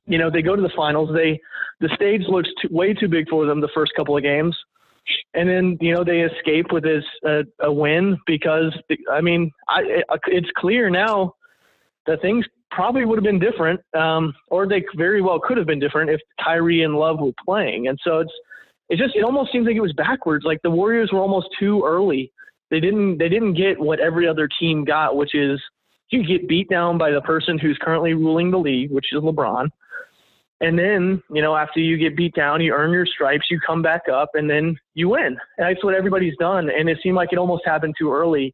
They go to the finals. The stage looks way too big for them the first couple of games. And then, they escape with a win because, I mean, it's clear now that things probably would have been different, or they very well could have been different if Kyrie and Love were playing. And so it almost seems like it was backwards. Like, the Warriors were almost too early. They didn't get what every other team got, which is you get beat down by the person who's currently ruling the league, which is LeBron. And then, after you get beat down, you earn your stripes, you come back up, and then you win. And that's what everybody's done. And it seemed like it almost happened too early.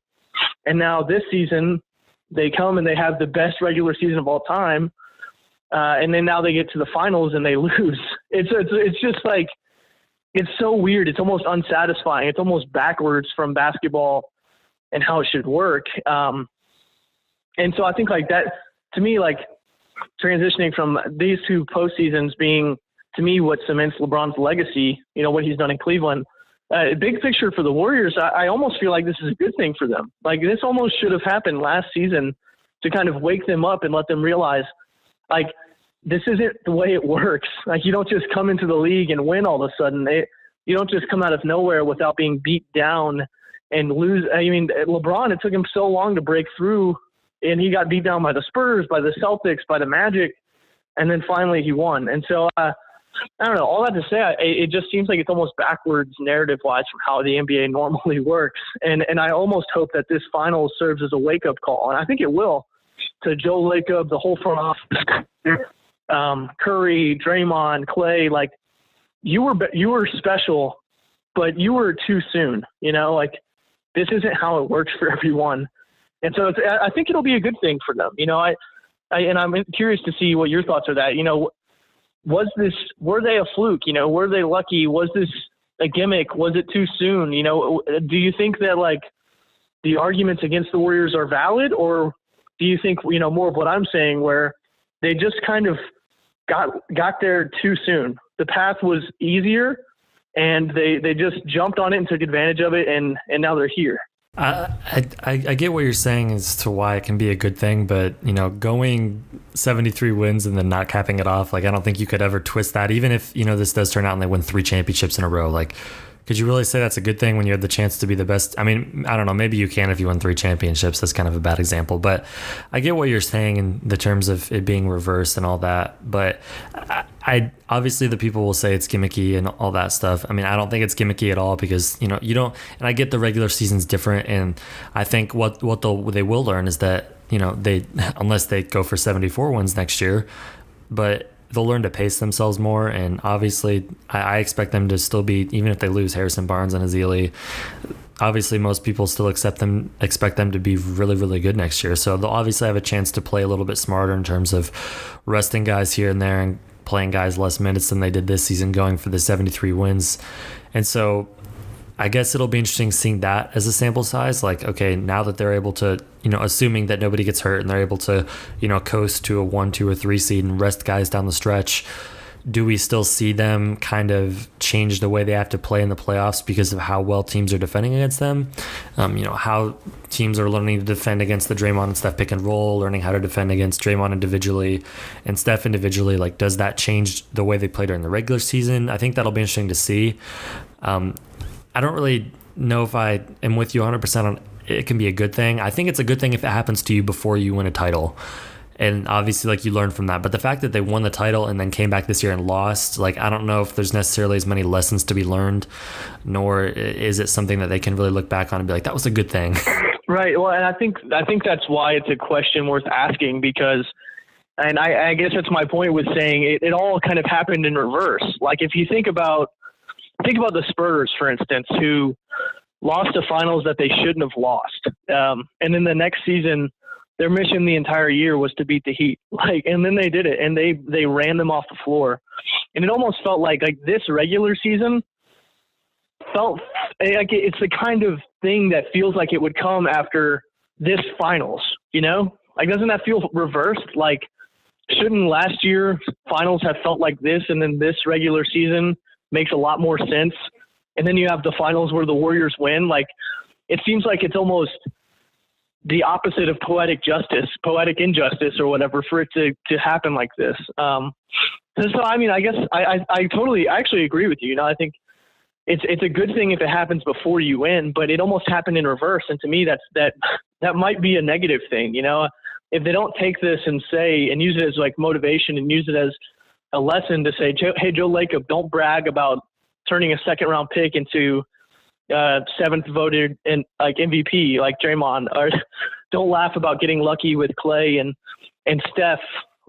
And now this season, they come and they have the best regular season of all time. And then now they get to the finals and they lose. It's just like, it's so weird. It's almost unsatisfying. It's almost backwards from basketball and how it should work. And so I think like that, to me, like transitioning from these two postseasons being, to me, what cements LeBron's legacy, what he's done in Cleveland. Big picture for the Warriors, I almost feel like this is a good thing for them. Like this almost should have happened last season to kind of wake them up and let them realize, like, this isn't the way it works. Like, you don't just come into the league and win all of a sudden. You don't just come out of nowhere without being beat down and lose. I mean, LeBron, it took him so long to break through, and he got beat down by the Spurs, by the Celtics, by the Magic, and then finally he won. And so, I don't know, all that to say, it just seems like it's almost backwards narrative-wise from how the NBA normally works. And I almost hope that this finals serves as a wake-up call, and I think it will, to Joe Lacob, the whole front office, Curry, Draymond, Clay. Like, you were special, but you were too soon. Like, this isn't how it works for everyone. And so I think it'll be a good thing for them. And I'm curious to see what your thoughts are that, were they a fluke? Were they lucky? Was this a gimmick? Was it too soon? Do you think that like the arguments against the Warriors are valid, or do you think, more of what I'm saying, where they just kind of got there too soon? The path was easier and they just jumped on it and took advantage of it. And now they're here.
I get what you're saying as to why it can be a good thing, but going 73 wins and then not capping it off, like, I don't think you could ever twist that, even if this does turn out and they win 3 championships in a row. Like, could you really say that's a good thing when you had the chance to be the best? I mean, I don't know, maybe you can if you win 3 championships. That's kind of a bad example, but I get what you're saying in the terms of it being reversed and all that. But I obviously the people will say it's gimmicky and all that stuff. I mean, I don't think it's gimmicky at all, because you don't. And I get the regular season's different, and I think what they will learn is that they, unless they go for 74 wins next year, but they'll learn to pace themselves more. And obviously I expect them to still be, even if they lose Harrison Barnes and Ezeli, obviously most people still expect them to be really, really good next year. So they'll obviously have a chance to play a little bit smarter in terms of resting guys here and there and playing guys less minutes than they did this season, going for the 73 wins. And so I guess it'll be interesting seeing that as a sample size. Like, okay, now that they're able to, assuming that nobody gets hurt and they're able to, coast to a 1, 2, or 3 seed and rest guys down the stretch, do we still see them kind of change the way they have to play in the playoffs because of how well teams are defending against them? How teams are learning to defend against the Draymond and Steph pick and roll, learning how to defend against Draymond individually and Steph individually. Like, does that change the way they play during the regular season? I think that'll be interesting to see. I don't really know if I am with you 100% on it can be a good thing. I think it's a good thing if it happens to you before you win a title. And obviously, like, you learn from that. But the fact that they won the title and then came back this year and lost, like, I don't know if there's necessarily as many lessons to be learned, nor is it something that they can really look back on and be like, that was a good thing.
Right. Well, and I think that's why it's a question worth asking, because, and I guess that's my point with saying it all kind of happened in reverse. Like, if you think about the Spurs, for instance, who lost the finals that they shouldn't have lost. And then the next season, their mission the entire year was to beat the Heat. And then they did it, and they ran them off the floor. And it almost felt like this regular season felt like it's the kind of thing that feels like it would come after this finals, Like, doesn't that feel reversed? Like, shouldn't last year finals have felt like this, and then this regular season makes a lot more sense? And then you have the finals where the Warriors win. Like, it seems like it's almost the opposite of poetic injustice or whatever for it to happen like this. So, I mean, I guess I actually agree with you. I think it's a good thing if it happens before you win, but it almost happened in reverse. And to me, that might be a negative thing. If they don't take this and say, and use it as like motivation and use it as a lesson to say, hey, Joe Lacob, don't brag about turning a 2nd-round pick into 7th voted and like MVP like Draymond, or don't laugh about getting lucky with Clay and Steph.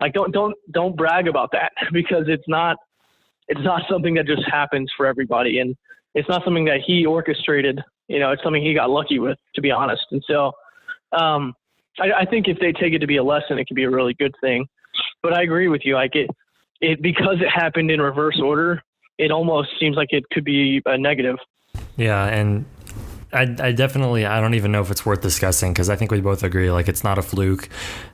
Like, don't brag about that, because it's not something that just happens for everybody, and it's not something that he orchestrated. It's something he got lucky with, to be honest. And so I think if they take it to be a lesson, it can be a really good thing. But I agree with you. Like, it because it happened in reverse order, it almost seems like it could be a negative.
Yeah, and I definitely, I don't even know if it's worth discussing because I think we both agree, like, it's not a fluke.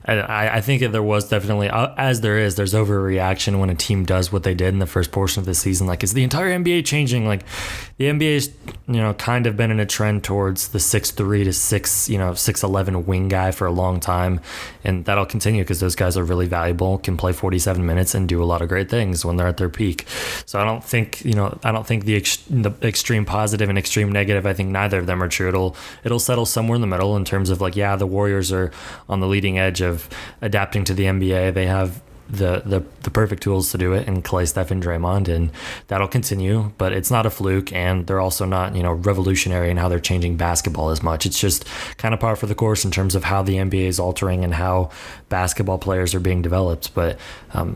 I think that there was definitely, as there's overreaction when a team does what they did in the first portion of the season. Like, is the entire NBA changing? Like, the NBA's, kind of been in a trend towards the 6'3" to 6'11" wing guy for a long time. And that'll continue because those guys are really valuable, can play 47 minutes and do a lot of great things when they're at their peak. So I don't think, the extreme positive and extreme negative, I think neither of them are true. It'll settle somewhere in the middle in terms of, like, yeah, the Warriors are on the leading edge of adapting to the NBA. They have the perfect tools to do it in Clay, Steph, and Draymond, and that'll continue. But it's not a fluke, and they're also not revolutionary in how they're changing basketball as much. It's just kind of par for the course in terms of how the NBA is altering and how basketball players are being developed. But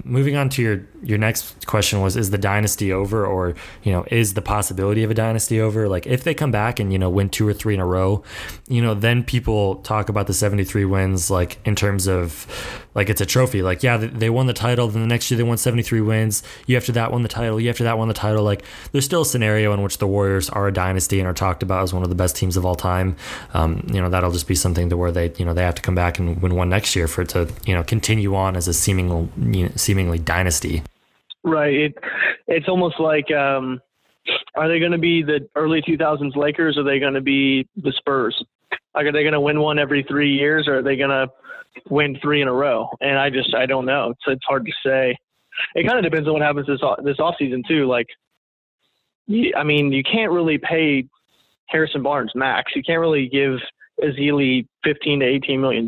moving on to your next question was, is the dynasty over, or is the possibility of a dynasty over? Like, if they come back and win 2 or 3 in a row, then people talk about the 73 wins, like, in terms of, like, it's a trophy. Like, yeah, they won the title, then the next year they won 73 wins. You after that won the title. You after that won the title. Like, there's still a scenario in which the Warriors are a dynasty and are talked about as one of the best teams of all time. That'll just be something to where they have to come back and win one next year for it to continue on as a seemingly dynasty.
Right. It's almost like, are they going to be the early 2000s Lakers, or are they going to be the Spurs? Like, are they going to win one every 3 years, or are they going to win 3 in a row? And I don't know. It's hard to say. It kind of depends on what happens this offseason too. Like, you can't really pay Harrison Barnes max. You can't really give Ezeli $15 to $18 million.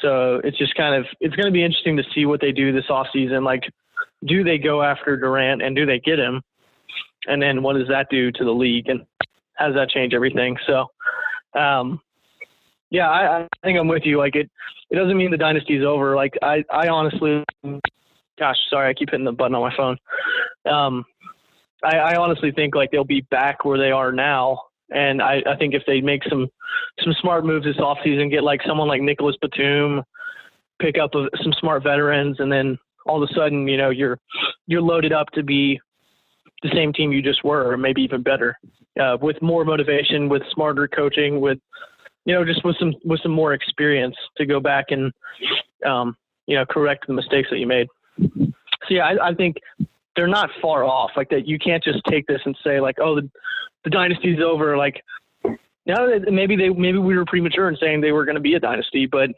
So it's just it's going to be interesting to see what they do this offseason. Like, do they go after Durant, and do they get him? And then what does that do to the league, and how does that change everything? So, yeah, I think I'm with you. Like, it doesn't mean the dynasty's over. Like, I honestly, gosh, sorry, I keep hitting the button on my phone. I honestly think, like, they'll be back where they are now. And I think if they make some smart moves this offseason, get like someone like Nicholas Batum, pick up some smart veterans, and then all of a sudden, you're loaded up to be the same team you just were, or maybe even better, with more motivation, with smarter coaching, with just with some more experience to go back and correct the mistakes that you made. So yeah, I think they're not far off. Like, that you can't just take this and say, like, oh, the dynasty's over. Like, maybe we were premature in saying they were going to be a dynasty, but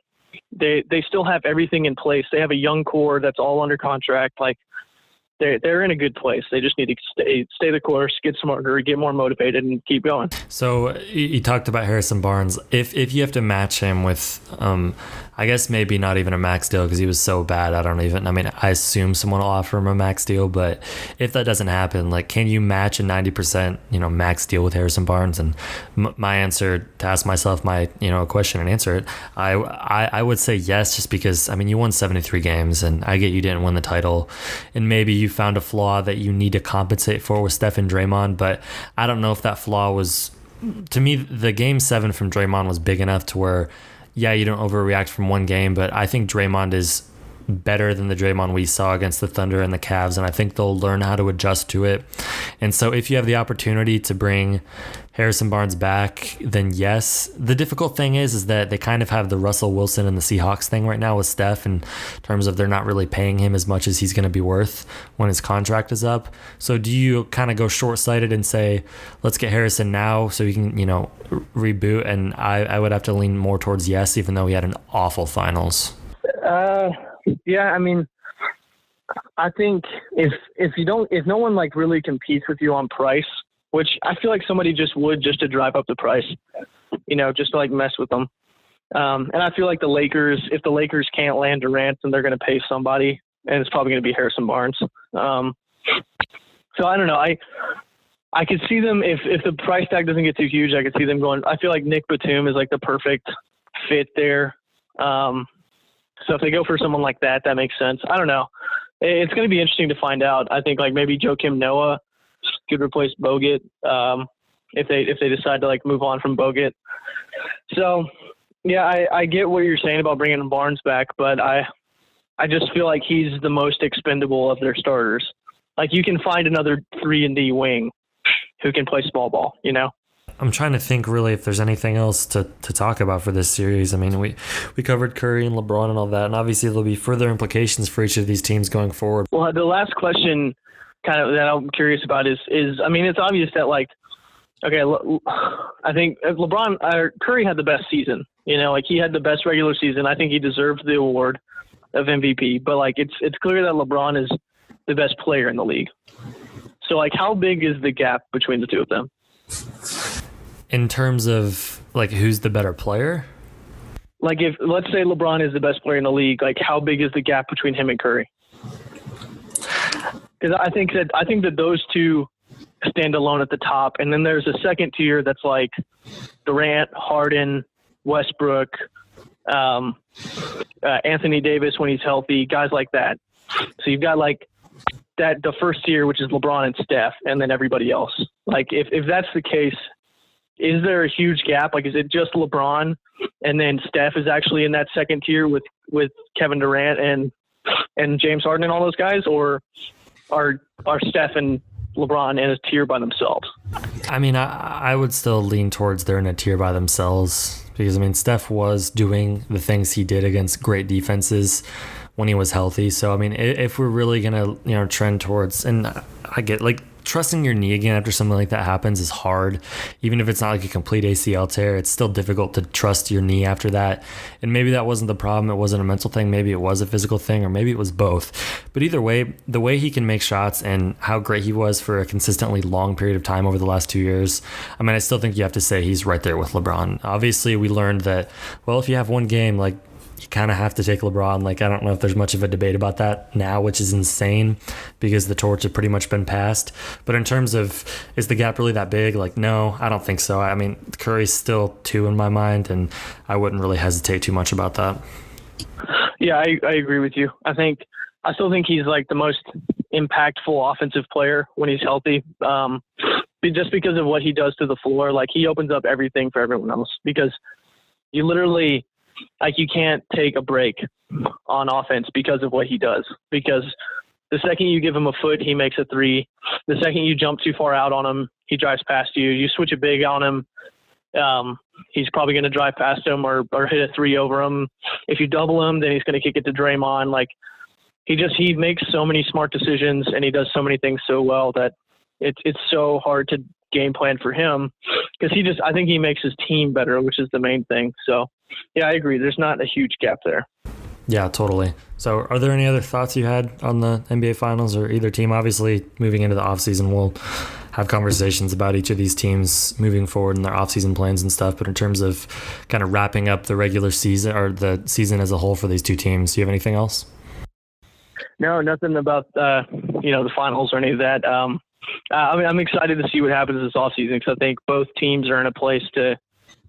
they still have everything in place. They have a young core that's all under contract. Like, they're in a good place. They just need to stay the course, get smarter, get more motivated, and keep going.
So you talked about Harrison Barnes. If you have to match him with, I guess maybe not even a max deal because he was so bad. I assume someone will offer him a max deal, but if that doesn't happen, like, can you match a 90%, max deal with Harrison Barnes? And my answer to ask myself my, question and answer it, I would say yes, just because, you won 73 games, and I get you didn't win the title, and maybe you found a flaw that you need to compensate for with Steph and Draymond, but I don't know if that flaw was, to me, the game 7 from Draymond was big enough to where, yeah, you don't overreact from one game, but I think Draymond is better than the Draymond we saw against the Thunder and the Cavs, and I think they'll learn how to adjust to it. And so if you have the opportunity to bring Harrison Barnes back, then yes. The difficult thing is that they kind of have the Russell Wilson and the Seahawks thing right now with Steph, in terms of they're not really paying him as much as he's going to be worth when his contract is up. So do you kind of go short-sighted and say, let's get Harrison now so we can, reboot? And I would have to lean more towards yes, even though he had an awful finals.
Yeah, I think if no one like really competes with you on price, which I feel like somebody just would, just to drive up the price, just to like mess with them. And I feel like if the Lakers can't land Durant, then they're going to pay somebody, and it's probably going to be Harrison Barnes. So I don't know. I could see them, if the price tag doesn't get too huge, I could see them going. I feel like Nick Batum is like the perfect fit there. So if they go for someone like that, that makes sense. I don't know. It's going to be interesting to find out. I think like maybe Joakim Noah could replace Bogut if they decide to like move on from Bogut. So yeah, I get what you're saying about bringing Barnes back, but I just feel like he's the most expendable of their starters. Like, you can find another 3-and-D wing who can play small ball,
I'm trying to think really if there's anything else to talk about for this series. I mean, we covered Curry and LeBron and all that, and obviously there'll be further implications for each of these teams going forward.
Well, the last question kind of that I'm curious about is I mean, it's obvious that like, okay, I think Curry had the best season. You know, like he had the best regular season. I think he deserved the award of MVP. But like, it's clear that LeBron is the best player in the league. So like, how big is the gap between the two of them?
In terms of like, who's the better player?
Like, if let's say LeBron is the best player in the league, like how big is the gap between him and Curry? Because I think that those two stand alone at the top, and then there's a second tier that's like Durant, Harden, Westbrook, Anthony Davis when he's healthy, guys like that. So you've got like that the first tier, which is LeBron and Steph, and then everybody else. Like if that's the case, is there a huge gap? Like, is it just LeBron and then Steph is actually in that second tier with Kevin Durant and James Harden and all those guys, or are Steph and LeBron in a tier by themselves?
I mean, I would still lean towards they're in a tier by themselves because, I mean, Steph was doing the things he did against great defenses when he was healthy. So, I mean, if we're really going to, trend towards, and I get like trusting your knee again after something like that happens is hard. Even if it's not like a complete ACL tear, it's still difficult to trust your knee after that. And maybe that wasn't the problem. It wasn't a mental thing. Maybe it was a physical thing, or maybe it was both. But either way, the way he can make shots and how great he was for a consistently long period of time over the last 2 years, I mean, I still think you have to say he's right there with LeBron. Obviously, we learned that, well, if you have one game, like, you kind of have to take LeBron. Like, I don't know if there's much of a debate about that now, which is insane because the torch had pretty much been passed. But in terms of, is the gap really that big? Like, no, I don't think so. I mean, Curry's still 2 in my mind, and I wouldn't really hesitate too much about that.
Yeah, I agree with you. I still think he's like the most impactful offensive player when he's healthy. Just because of what he does to the floor. Like, he opens up everything for everyone else because you literally, like, you can't take a break on offense because of what he does. Because the second you give him a foot, he makes a three. The second you jump too far out on him, he drives past you. You switch a big on him, he's probably going to drive past him or hit a three over him. If you double him, then he's going to kick it to Draymond. Like, he makes so many smart decisions, and he does so many things so well that it's so hard to game plan for him because I think he makes his team better, which is the main thing. So yeah, I agree. There's not a huge gap there.
Yeah, totally. So are there any other thoughts you had on the NBA Finals or either team? Obviously, moving into the offseason, we'll have conversations about each of these teams moving forward and their offseason plans and stuff. But in terms of kind of wrapping up the regular season or the season as a whole for these two teams, do you have anything else?
No, nothing about, the finals or any of that. I mean, I'm excited to see what happens this offseason because I think both teams are in a place to,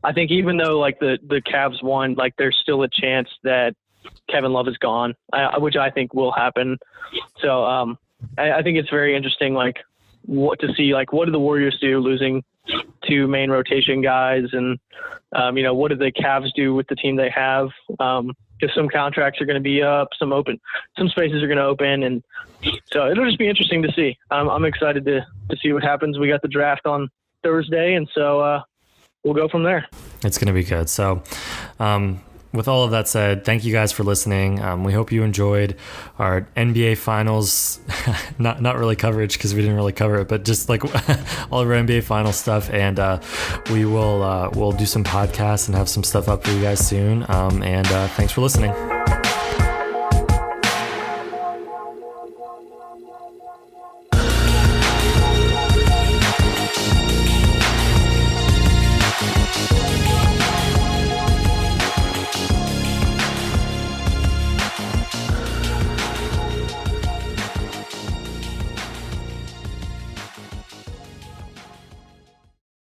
I think even though like the Cavs won, like there's still a chance that Kevin Love is gone, which I think will happen. So I think it's very interesting, like what to see, like what do the Warriors do losing 2 main rotation guys, and what do the Cavs do with the team they have? Because some contracts are going to be up, some spaces are going to open, and so it'll just be interesting to see. I'm excited to see what happens. We got the draft on Thursday, and so we'll go from there.
It's going to be good. So with all of that said, thank you guys for listening. We hope you enjoyed our NBA Finals, not really coverage because we didn't really cover it, but just like all of our NBA Finals stuff. And we'll do some podcasts and have some stuff up for you guys soon. And thanks for listening.